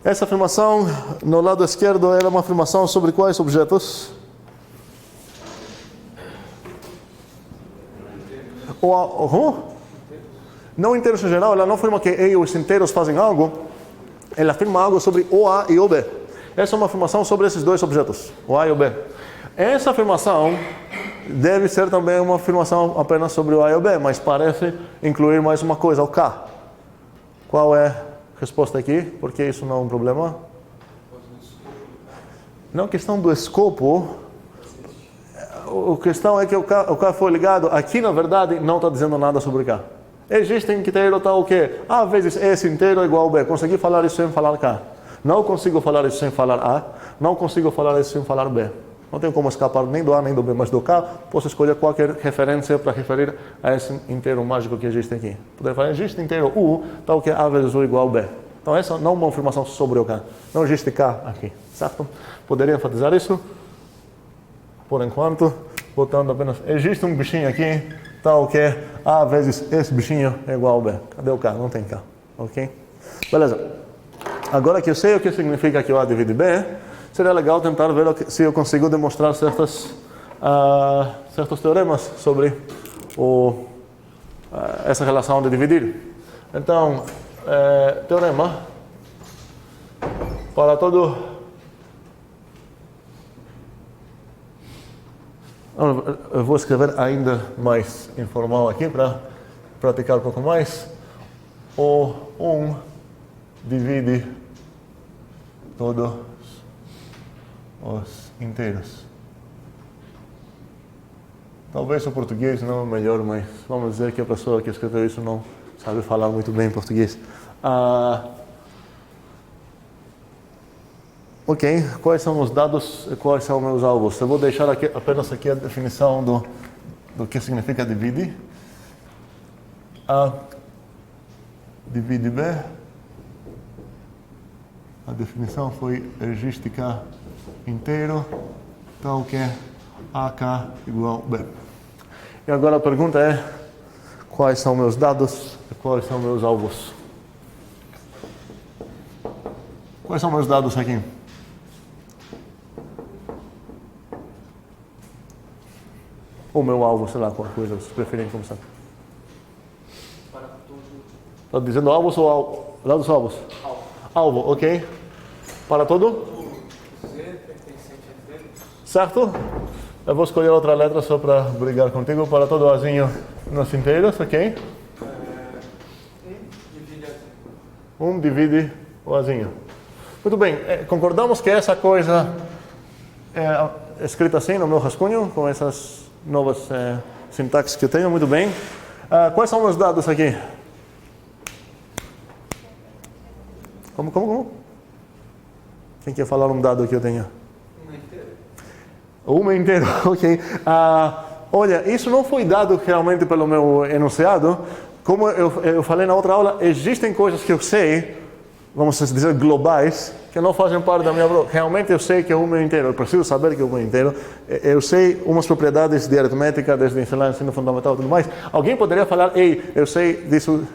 Essa afirmação no lado esquerdo era uma afirmação sobre quais objetos? Como? Não inteiros em geral, ela não afirma que E e os inteiros fazem algo, ela afirma algo sobre o A e o B. Essa é uma afirmação sobre esses dois objetos, o A e o B. Essa afirmação deve ser também uma afirmação apenas sobre o A e o B, mas parece incluir mais uma coisa, o K. Qual é a resposta aqui? Porque isso não é um problema? Não, questão do escopo. A questão é que o K foi ligado. Aqui, na verdade, não está dizendo nada sobre o K. Existe inteiro tal o quê? A vezes esse inteiro é igual a B. Consegui falar isso sem falar K. Não consigo falar isso sem falar A. Não consigo falar isso sem falar B. Não tenho como escapar nem do A nem do B, mas do K. Posso escolher qualquer referência para referir a esse inteiro mágico que existe aqui. Poderia falar, existe inteiro U, tal que A vezes U igual a B. Então essa não é uma afirmação sobre o K. Não existe K aqui, certo? Poderia enfatizar isso? Por enquanto, botando apenas, existe um bichinho aqui, tal que A vezes esse bichinho é igual a B. Cadê o K? Não tem K, ok? Beleza. Agora que eu sei o que significa que o A divide B, seria legal tentar ver se eu consigo demonstrar certos teoremas sobre essa relação de dividir. Então, teorema para todo... Eu vou escrever ainda mais informal aqui para praticar um pouco mais. O 1 divide todos os inteiros. Talvez o português não é o melhor, mas vamos dizer que a pessoa que escreveu isso não sabe falar muito bem português. Ok, quais são os dados e quais são meus alvos? Eu vou deixar aqui, apenas aqui a definição do que significa divide. A divide B. A definição foi existe K inteiro, tal que AK igual B. E agora a pergunta é, quais são meus dados e quais são meus alvos? Quais são meus dados aqui? Ou meu alvo, sei lá, qual coisa vocês preferem começar? Está dizendo alvos ou alvo? Dados ou alvos? Alvo, ok. Para todo? Certo? Eu vou escolher outra letra só para brigar contigo. Para todo Azinho nos inteiros, ok? Divide o Azinho. Muito bem, concordamos que essa coisa é escrita assim no meu rascunho, com essas novas sintaxes que eu tenho, muito bem. Quais são meus dados aqui? Como? Quem quer falar um dado que eu tenho? Uma inteira, ok. Olha, isso não foi dado realmente pelo meu enunciado. Como eu falei na outra aula, existem coisas que eu sei, vamos dizer, globais, que não fazem parte da minha prova. Realmente eu sei que é um inteiro, eu preciso saber que é um inteiro. Eu sei umas propriedades de aritmética desde o ensino fundamental e tudo mais. Alguém poderia falar, ei, eu sei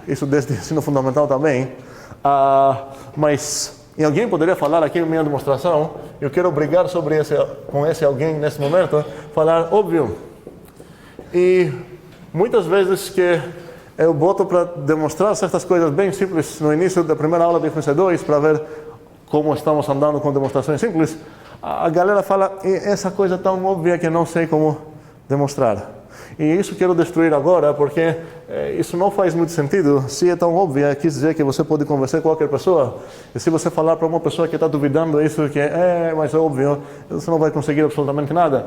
isso desde o ensino fundamental também. Mas alguém poderia falar aqui na minha demonstração, eu quero brigar com esse alguém nesse momento, falar óbvio. E muitas vezes que eu boto para demonstrar certas coisas bem simples no início da primeira aula de Influência 2, para ver como estamos andando com demonstrações simples, a galera fala, essa coisa tão óbvia que não sei como demonstrar. E isso quero destruir agora, porque isso não faz muito sentido. Se é tão óbvio, quis dizer que você pode convencer qualquer pessoa. E se você falar para uma pessoa que está duvidando isso, que mas é óbvio, você não vai conseguir absolutamente nada.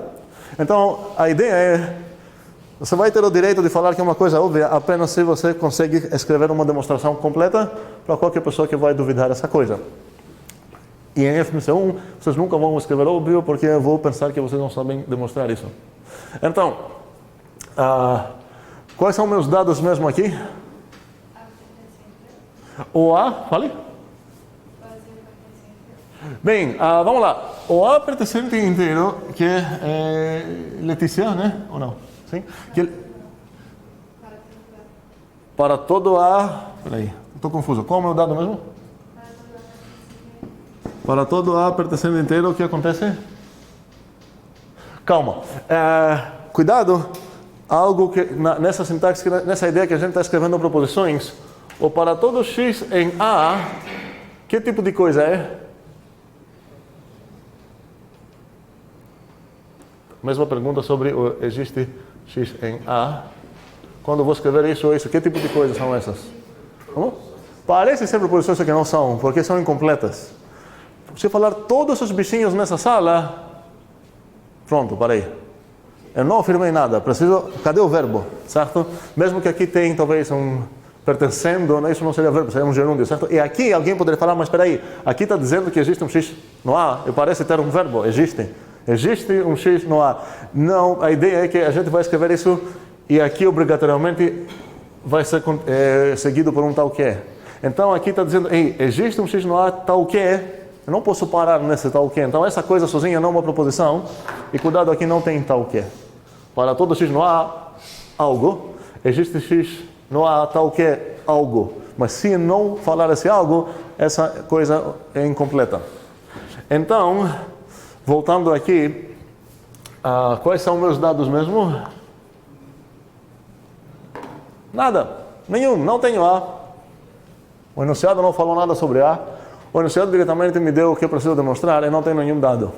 Então, a ideia é, você vai ter o direito de falar que é uma coisa óbvia apenas se você consegue escrever uma demonstração completa para qualquer pessoa que vai duvidar dessa coisa. E em FMC1, vocês nunca vão escrever óbvio, porque eu vou pensar que vocês não sabem demonstrar isso. Então, quais são meus dados mesmo aqui? O A, fale. Bem, vamos lá. O A pertencente inteiro, que é Letícia, né? Ou não? Sim? Para todo A... Peraí, estou confuso. Qual é o meu dado mesmo? Para todo A pertencente inteiro, o que acontece? Calma. Cuidado. algo que, nessa sintaxe, nessa ideia que a gente está escrevendo proposições, ou para todo x em A, que tipo de coisa é? Mesma pergunta sobre o existe x em A. Quando eu vou escrever isso ou isso, que tipo de coisas são essas? Como? Parecem ser proposições que não são, porque são incompletas. Se eu falar todos os bichinhos nessa sala, pronto, parei. Eu não afirmei nada, preciso... Cadê o verbo, certo? Mesmo que aqui tem talvez um pertencendo, né? Isso não seria verbo, seria um gerúndio, certo? E aqui alguém poderia falar, mas espera aí, aqui está dizendo que existe um x no A, e parece ter um verbo, existe. Existe um x no A. Não, a ideia é que a gente vai escrever isso e aqui obrigatoriamente vai ser seguido por um tal que. Então aqui está dizendo, ei, existe um x no A tal que, eu não posso parar nesse tal que. Então essa coisa sozinha não é uma proposição, e cuidado, aqui não tem tal que. Para todo x no A, algo, existe x no A tal que, algo. Mas se não falar esse algo, essa coisa é incompleta. Então, voltando aqui, quais são meus dados mesmo? Nada, nenhum, não tenho A. O enunciado não falou nada sobre A. O enunciado diretamente me deu o que eu preciso demonstrar e não tenho nenhum dado.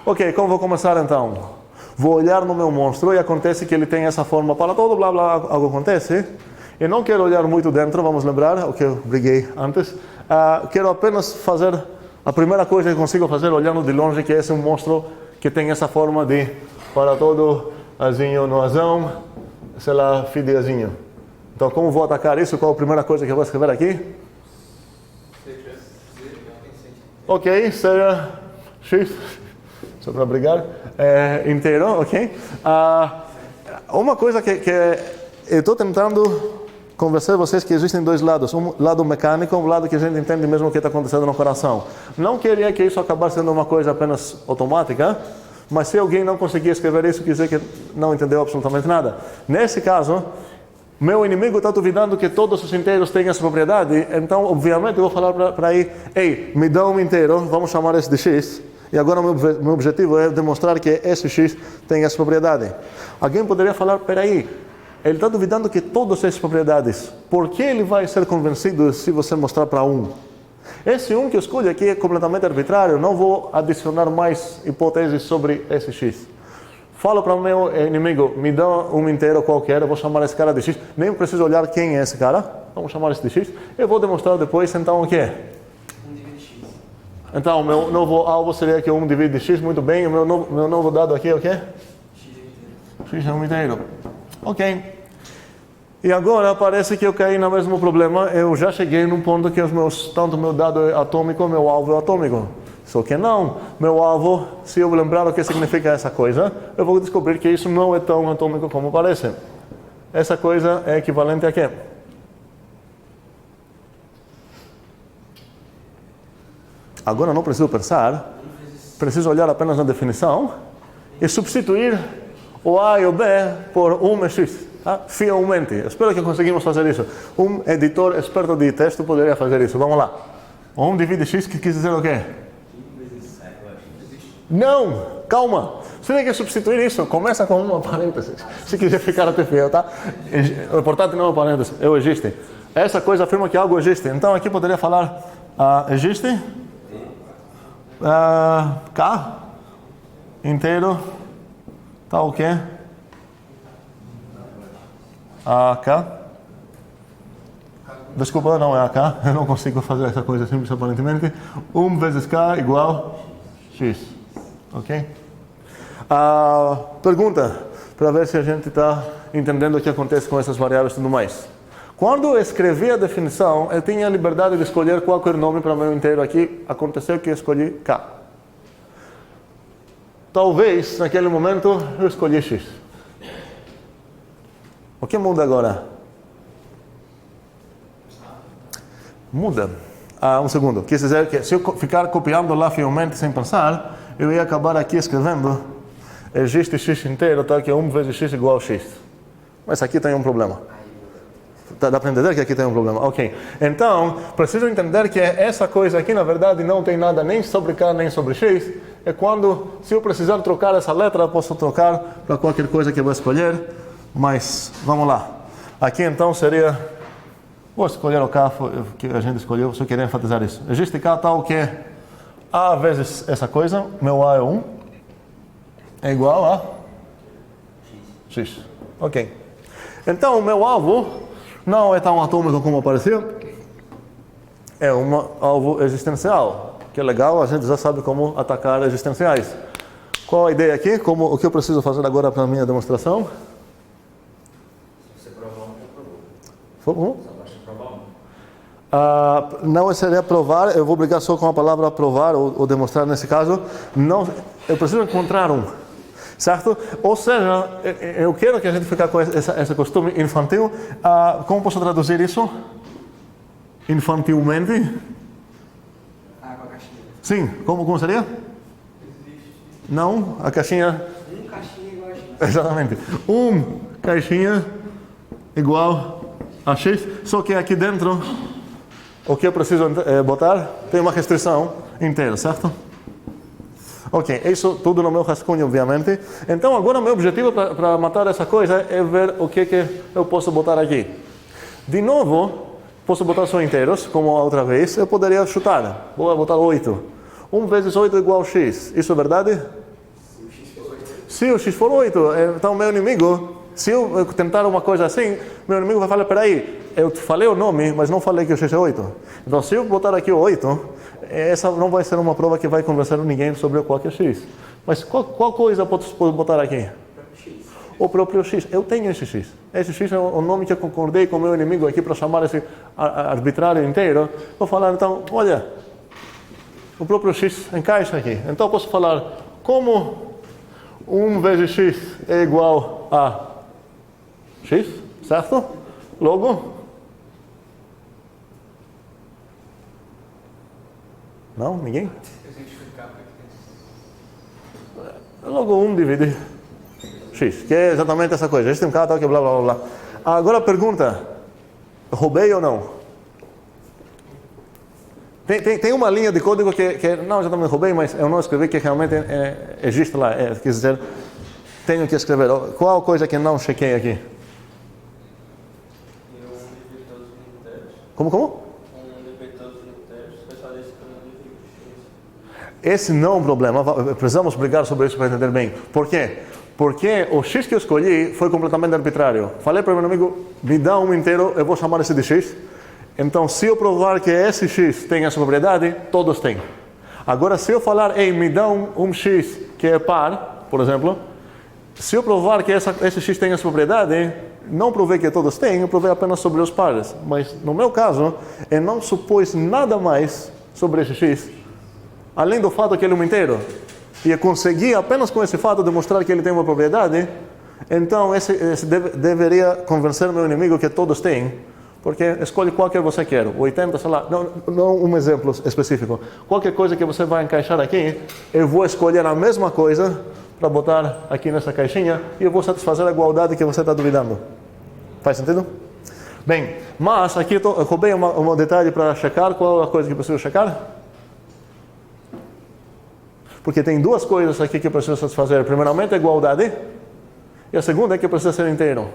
Ok, como vou começar então? Vou olhar no meu monstro e acontece que ele tem essa forma para todo, blá blá, algo acontece. Eu não quero olhar muito dentro, vamos lembrar o que eu briguei antes. Quero apenas fazer a primeira coisa que consigo fazer olhando de longe, que é esse um monstro que tem essa forma de para todo azinho no azão, sei lá, fideazinho. Então, como vou atacar isso? Qual a primeira coisa que eu vou escrever aqui? Ok, seja x, só para brigar, inteiro, ok? Uma coisa que eu estou tentando convencer vocês que existem dois lados, um lado mecânico, um lado que a gente entende mesmo o que está acontecendo no coração. Não queria que isso acabasse sendo uma coisa apenas automática, mas se alguém não conseguir escrever isso, quer dizer que não entendeu absolutamente nada. Nesse caso, meu inimigo está duvidando que todos os inteiros têm essa propriedade, então, obviamente, eu vou falar para ele, ei, me dá um inteiro, vamos chamar esse de x, e agora meu objetivo é demonstrar que esse x tem essa propriedade. Alguém poderia falar, peraí, ele está duvidando que todas essas propriedades, por que ele vai ser convencido se você mostrar para um? Esse um que eu escolho aqui é completamente arbitrário, não vou adicionar mais hipóteses sobre esse x. Falo para o meu inimigo, me dá um inteiro qualquer, eu vou chamar esse cara de x, nem preciso olhar quem é esse cara, vamos chamar esse de x, eu vou demonstrar depois então o que é? 1 divide x. Então, o meu novo alvo seria que 1 divide x, muito bem, o meu novo dado aqui é o que? X é um inteiro. Ok. E agora parece que eu caí no mesmo problema, eu já cheguei num ponto que tanto meu dado é atômico, meu alvo é atômico. Só que não, meu alvo, se eu lembrar o que significa essa coisa, eu vou descobrir que isso não é tão atômico como parece. Essa coisa é equivalente a quê? Agora não preciso pensar, preciso olhar apenas na definição e substituir o A e o B por 1 e x, tá? Fielmente. Espero que conseguimos fazer isso. Um editor experto de texto poderia fazer isso. Vamos lá. 1 divide x, que quis dizer o quê? Não! Calma! Você tem que substituir isso. Começa com uma parêntese. Se quiser ficar até fiel, tá? O importante não é uma parêntese. Eu existe. Essa coisa afirma que algo existe. Então aqui poderia falar existe K inteiro tal que AK. Desculpa, não é AK. Eu não consigo fazer essa coisa simples aparentemente. 1 vezes K igual X. Ok? Pergunta, para ver se a gente está entendendo o que acontece com essas variáveis e tudo mais. Quando eu escrevi a definição, eu tinha a liberdade de escolher qualquer nome para o meu inteiro aqui. Aconteceu que eu escolhi K. Talvez, naquele momento, eu escolhi X. O que muda agora? Muda. Um segundo. Quer dizer que se eu ficar copiando lá fielmente sem pensar, eu ia acabar aqui escrevendo existe x inteiro, tá? Que é 1 vezes x igual a x. Mas aqui tem um problema. Dá para entender que aqui tem um problema? Ok. Então, preciso entender que essa coisa aqui, na verdade, não tem nada nem sobre k, nem sobre x. É quando, se eu precisar trocar essa letra, eu posso trocar para qualquer coisa que eu vou escolher. Mas, vamos lá. Aqui então seria, vou escolher o K que a gente escolheu, se eu querer enfatizar isso. Existe K tal que A vezes essa coisa, meu A é 1, é igual a X. Ok. Então, o meu alvo não é tão atômico como parecia, é um alvo existencial, que é legal, a gente já sabe como atacar existenciais. Qual a ideia aqui? O que eu preciso fazer agora para a minha demonstração? Se você provar um, já provou. Como? Só basta provar um. Não seria provar, eu vou brigar só com a palavra provar ou demonstrar nesse caso. Não, eu preciso encontrar um, certo? Ou seja, eu quero que a gente fique com esse costume infantil. Como posso traduzir isso? Infantilmente? Água, caixinha. Sim, como seria? Não, a caixinha... Caixinha igual a X. Exatamente. Caixinha igual a X, só que aqui dentro... O que eu preciso botar tem uma restrição inteira, certo? Ok, isso tudo no meu rascunho, obviamente. Então, agora, meu objetivo para matar essa coisa é ver o que eu posso botar aqui. De novo, posso botar só inteiros, como a outra vez. Eu poderia chutar. Vou botar 8. 1 vezes 8 é igual a x. Isso é verdade? Se o x for 8, então meu inimigo, se eu tentar uma coisa assim, meu inimigo vai falar, peraí, eu falei o nome, mas não falei que o x é 8. Então, se eu botar aqui o 8, essa não vai ser uma prova que vai convencer ninguém sobre qual que é x. Mas qual coisa eu posso botar aqui? O próprio x. Eu tenho esse x. Esse x é o nome que eu concordei com o meu inimigo aqui para chamar esse arbitrário inteiro. Vou falar, então, olha, o próprio x encaixa aqui. Então, eu posso falar, como 1 vezes x é igual a x, certo? Logo, não? Ninguém? Logo 1 divide x, que é exatamente essa coisa. Existe um K tal que blá blá blá. Agora a pergunta, roubei ou não? Tem uma linha de código que não exatamente roubei, mas eu não escrevi, que realmente existe lá. Quer dizer, tenho que escrever. Qual coisa que não chequei aqui? Como? Esse não é um problema, precisamos brigar sobre isso para entender bem. Por quê? Porque o x que eu escolhi foi completamente arbitrário. Falei para o meu amigo, me dá um inteiro, eu vou chamar esse de x. Então, se eu provar que esse x tem essa propriedade, todos têm. Agora, se eu falar, ei, me dá um x que é par, por exemplo, se eu provar que esse x tem essa propriedade, não provei que todos têm, eu provei apenas sobre os pares. Mas, no meu caso, eu não supus nada mais sobre esse x, além do fato que ele é um inteiro. E eu consegui, apenas com esse fato, demonstrar que ele tem uma propriedade. Então, esse deveria convencer meu inimigo que todos têm. Porque escolhe qualquer você quer, 80, sei lá, não um exemplo específico. Qualquer coisa que você vai encaixar aqui, eu vou escolher a mesma coisa para botar aqui nessa caixinha e eu vou satisfazer a igualdade que você está duvidando. Faz sentido? Bem, mas aqui eu roubei um detalhe para checar. Qual é a coisa que eu preciso checar? Porque tem duas coisas aqui que eu preciso satisfazer. Primeiramente, a igualdade. E a segunda é que precisa ser inteiro.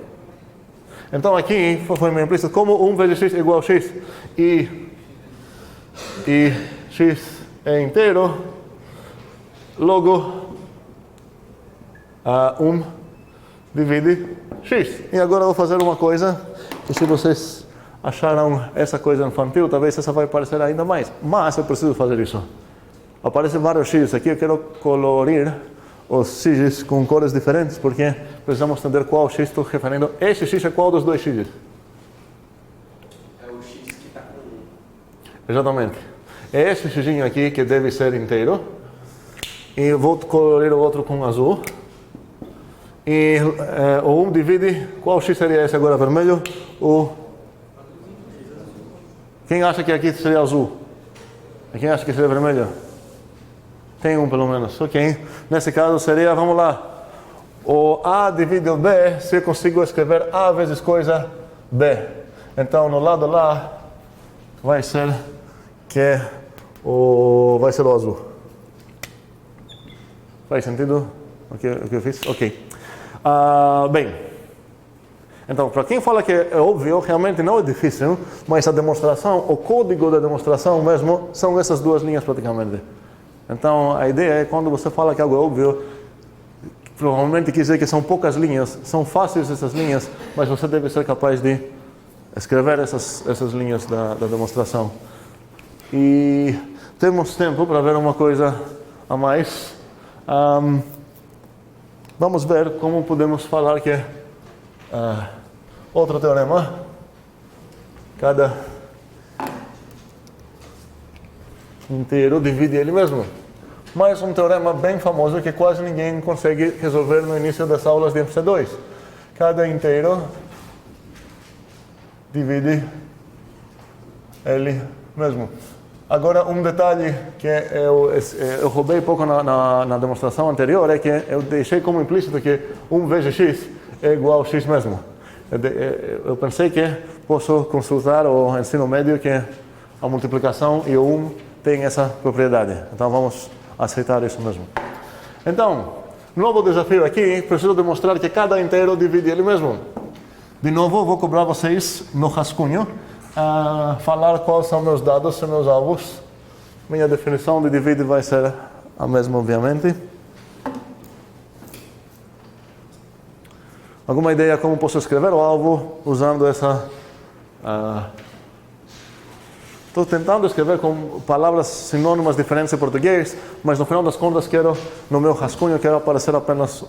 Então aqui foi meio implícito, como 1 vezes x é igual a x e x é inteiro, logo 1 divide x. E agora eu vou fazer uma coisa, que se vocês acharam essa coisa infantil, talvez essa vai parecer ainda mais. Mas eu preciso fazer isso. Aparecem vários x aqui, eu quero colorir os x's com cores diferentes, porque precisamos entender qual x estou referindo. Esse x é qual dos dois x's? É o X que está com 1. Exatamente. É esse xzinho aqui que deve ser inteiro. E eu vou colorir o outro com azul. E o 1 divide... Qual x seria esse agora, vermelho? Quem acha que aqui seria azul? E quem acha que seria vermelho? Tem um pelo menos, ok. Nesse caso seria, vamos lá, o A divide o B, se eu consigo escrever A vezes coisa B. Então, no lado lá, vai ser o azul. Faz sentido o que eu fiz? Ok. Bem, Então, para quem fala que é óbvio, realmente não é difícil, mas a demonstração, o código da demonstração mesmo, são essas duas linhas praticamente. Então, a ideia é quando você fala que algo é óbvio, provavelmente quer dizer que são poucas linhas, são fáceis essas linhas, mas você deve ser capaz de escrever essas linhas da demonstração. E temos tempo para ver uma coisa a mais. Vamos ver como podemos falar que outro teorema, cada inteiro divide ele mesmo. Mais um teorema bem famoso que quase ninguém consegue resolver no início das aulas de MC2. Cada inteiro divide ele mesmo. Agora, um detalhe que eu roubei pouco na demonstração anterior é que eu deixei como implícito que 1 vezes x é igual a x mesmo. Eu pensei que posso consultar o ensino médio que a multiplicação e o 1 tem essa propriedade. Então, vamos aceitar isso mesmo. Então, novo desafio aqui, preciso demonstrar que cada inteiro divide ele mesmo. De novo, vou cobrar vocês no rascunho falar quais são meus dados e meus alvos. Minha definição de divide vai ser a mesma, obviamente. Alguma ideia como posso escrever o alvo usando essa... Estou tentando escrever com palavras sinônimas diferentes em português, mas no final das contas no meu rascunho quero aparecer apenas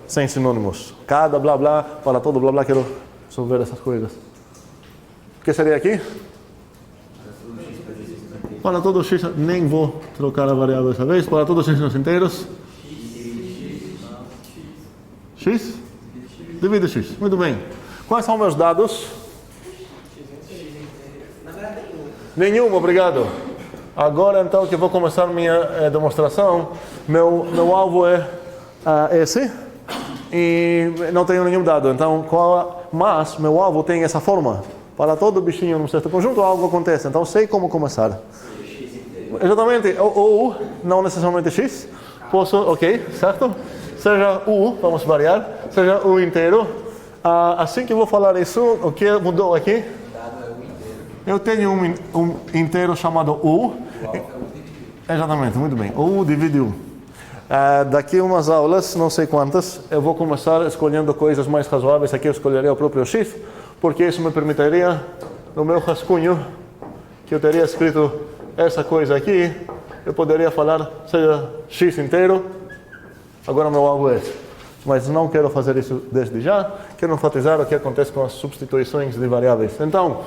100 sinônimos. Cada blá blá, para todo blá blá, quero resolver essas coisas. O que seria aqui? Para todo x, nem vou trocar a variável dessa vez. Para todos os x inteiros. X? Divide x. Muito bem. Quais são meus dados? Nenhum, obrigado. Agora então que vou começar minha demonstração, meu alvo é esse e não tenho nenhum dado. Então, mas meu alvo tem essa forma. Para todo bichinho num certo conjunto algo acontece. Então sei como começar. Exatamente. Ou não necessariamente x. Posso, ok, certo? Seja u, vamos variar. Seja u inteiro. Assim que vou falar isso, o que mudou aqui? Eu tenho um inteiro chamado u. Exatamente, muito bem. U divide u. Daqui umas aulas, não sei quantas, eu vou começar escolhendo coisas mais razoáveis. Aqui eu escolheria o próprio x, porque isso me permitiria, no meu rascunho, que eu teria escrito essa coisa aqui, eu poderia falar, seja x inteiro, agora meu alvo é esse. Mas não quero fazer isso desde já, quero enfatizar o que acontece com as substituições de variáveis. Então,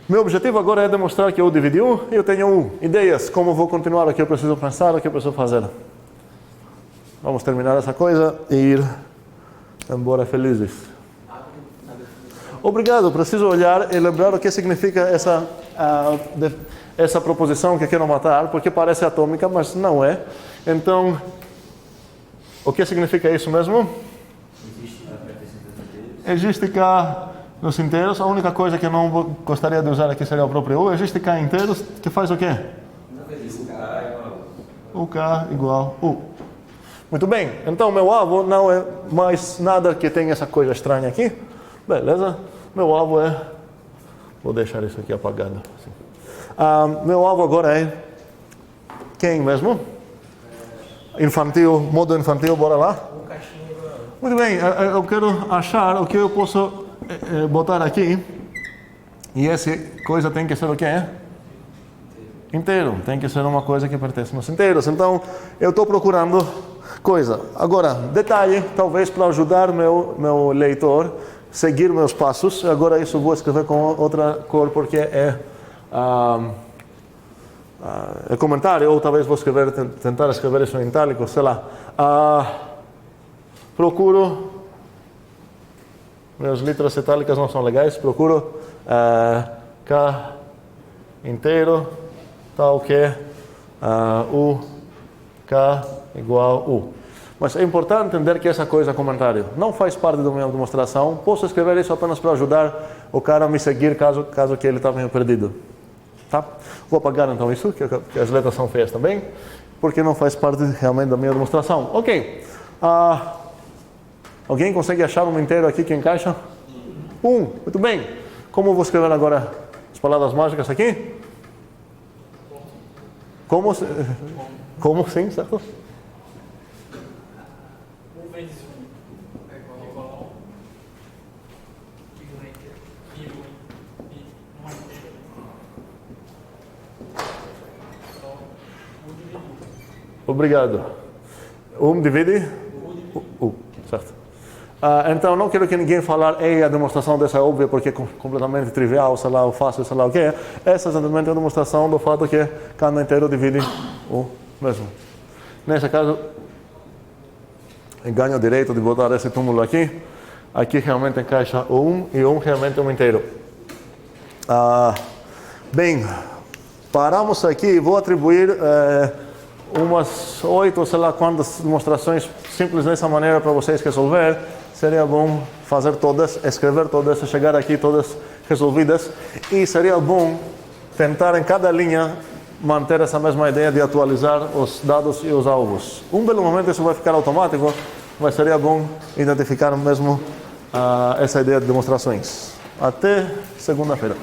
meu objetivo agora é demonstrar que eu dividi u e eu tenho u. Ideias, como vou continuar, o que eu preciso pensar, o que eu preciso fazer. Vamos terminar essa coisa e ir embora felizes. Obrigado, preciso olhar e lembrar o que significa essa proposição que quero matar, porque parece atômica, mas não é. Então, o que significa isso mesmo? Existe K nos inteiros. A única coisa que eu não gostaria de usar aqui seria o próprio U. Existe K inteiros, que faz o quê? O K igual U. Muito bem, então meu alvo não é mais nada que tenha essa coisa estranha aqui. Beleza, meu alvo é... Vou deixar isso aqui apagado. Assim. Meu alvo agora é... Quem mesmo? Infantil, modo infantil, bora lá? Muito bem, eu quero achar o que eu posso botar aqui. E essa coisa tem que ser o quê? Inteiro. Tem que ser uma coisa que pertence aos inteiros. Então, eu estou procurando coisa. Agora, detalhe, talvez para ajudar meu leitor seguir meus passos. Agora isso vou escrever com outra cor porque é comentário, ou talvez vou tentar escrever isso em itálico, sei lá. Procuro, minhas letras itálicas não são legais, procuro K inteiro, tal que U, K igual U. Mas é importante entender que essa coisa é comentário. Não faz parte da minha demonstração. Posso escrever isso apenas para ajudar o cara a me seguir caso que ele está meio perdido. Tá? Vou apagar então isso, que as letras são feias também, porque não faz parte realmente da minha demonstração. Ok. Alguém consegue achar um inteiro aqui que encaixa? Muito bem. Como eu vou escrever agora as palavras mágicas aqui? Como sim, certo? 1 vezes 1 é igual Obrigado. Divide? Certo. Então, não quero que ninguém fale, a demonstração dessa é óbvia porque é completamente trivial, sei lá, ou fácil, sei lá o que é. Essa é exatamente a demonstração do fato que cada inteiro divide o mesmo. Nesse caso, eu ganho o direito de botar esse túmulo aqui. Aqui realmente encaixa o 1 e o 1 realmente é um inteiro. Bem, paramos aqui e vou atribuir umas 8 ou sei lá quantas demonstrações simples dessa maneira para vocês resolver. Seria bom fazer todas, escrever todas, chegar aqui todas resolvidas. E seria bom tentar em cada linha manter essa mesma ideia de atualizar os dados e os alvos. Belo momento isso vai ficar automático, mas seria bom identificar mesmo essa ideia de demonstrações. Até segunda-feira.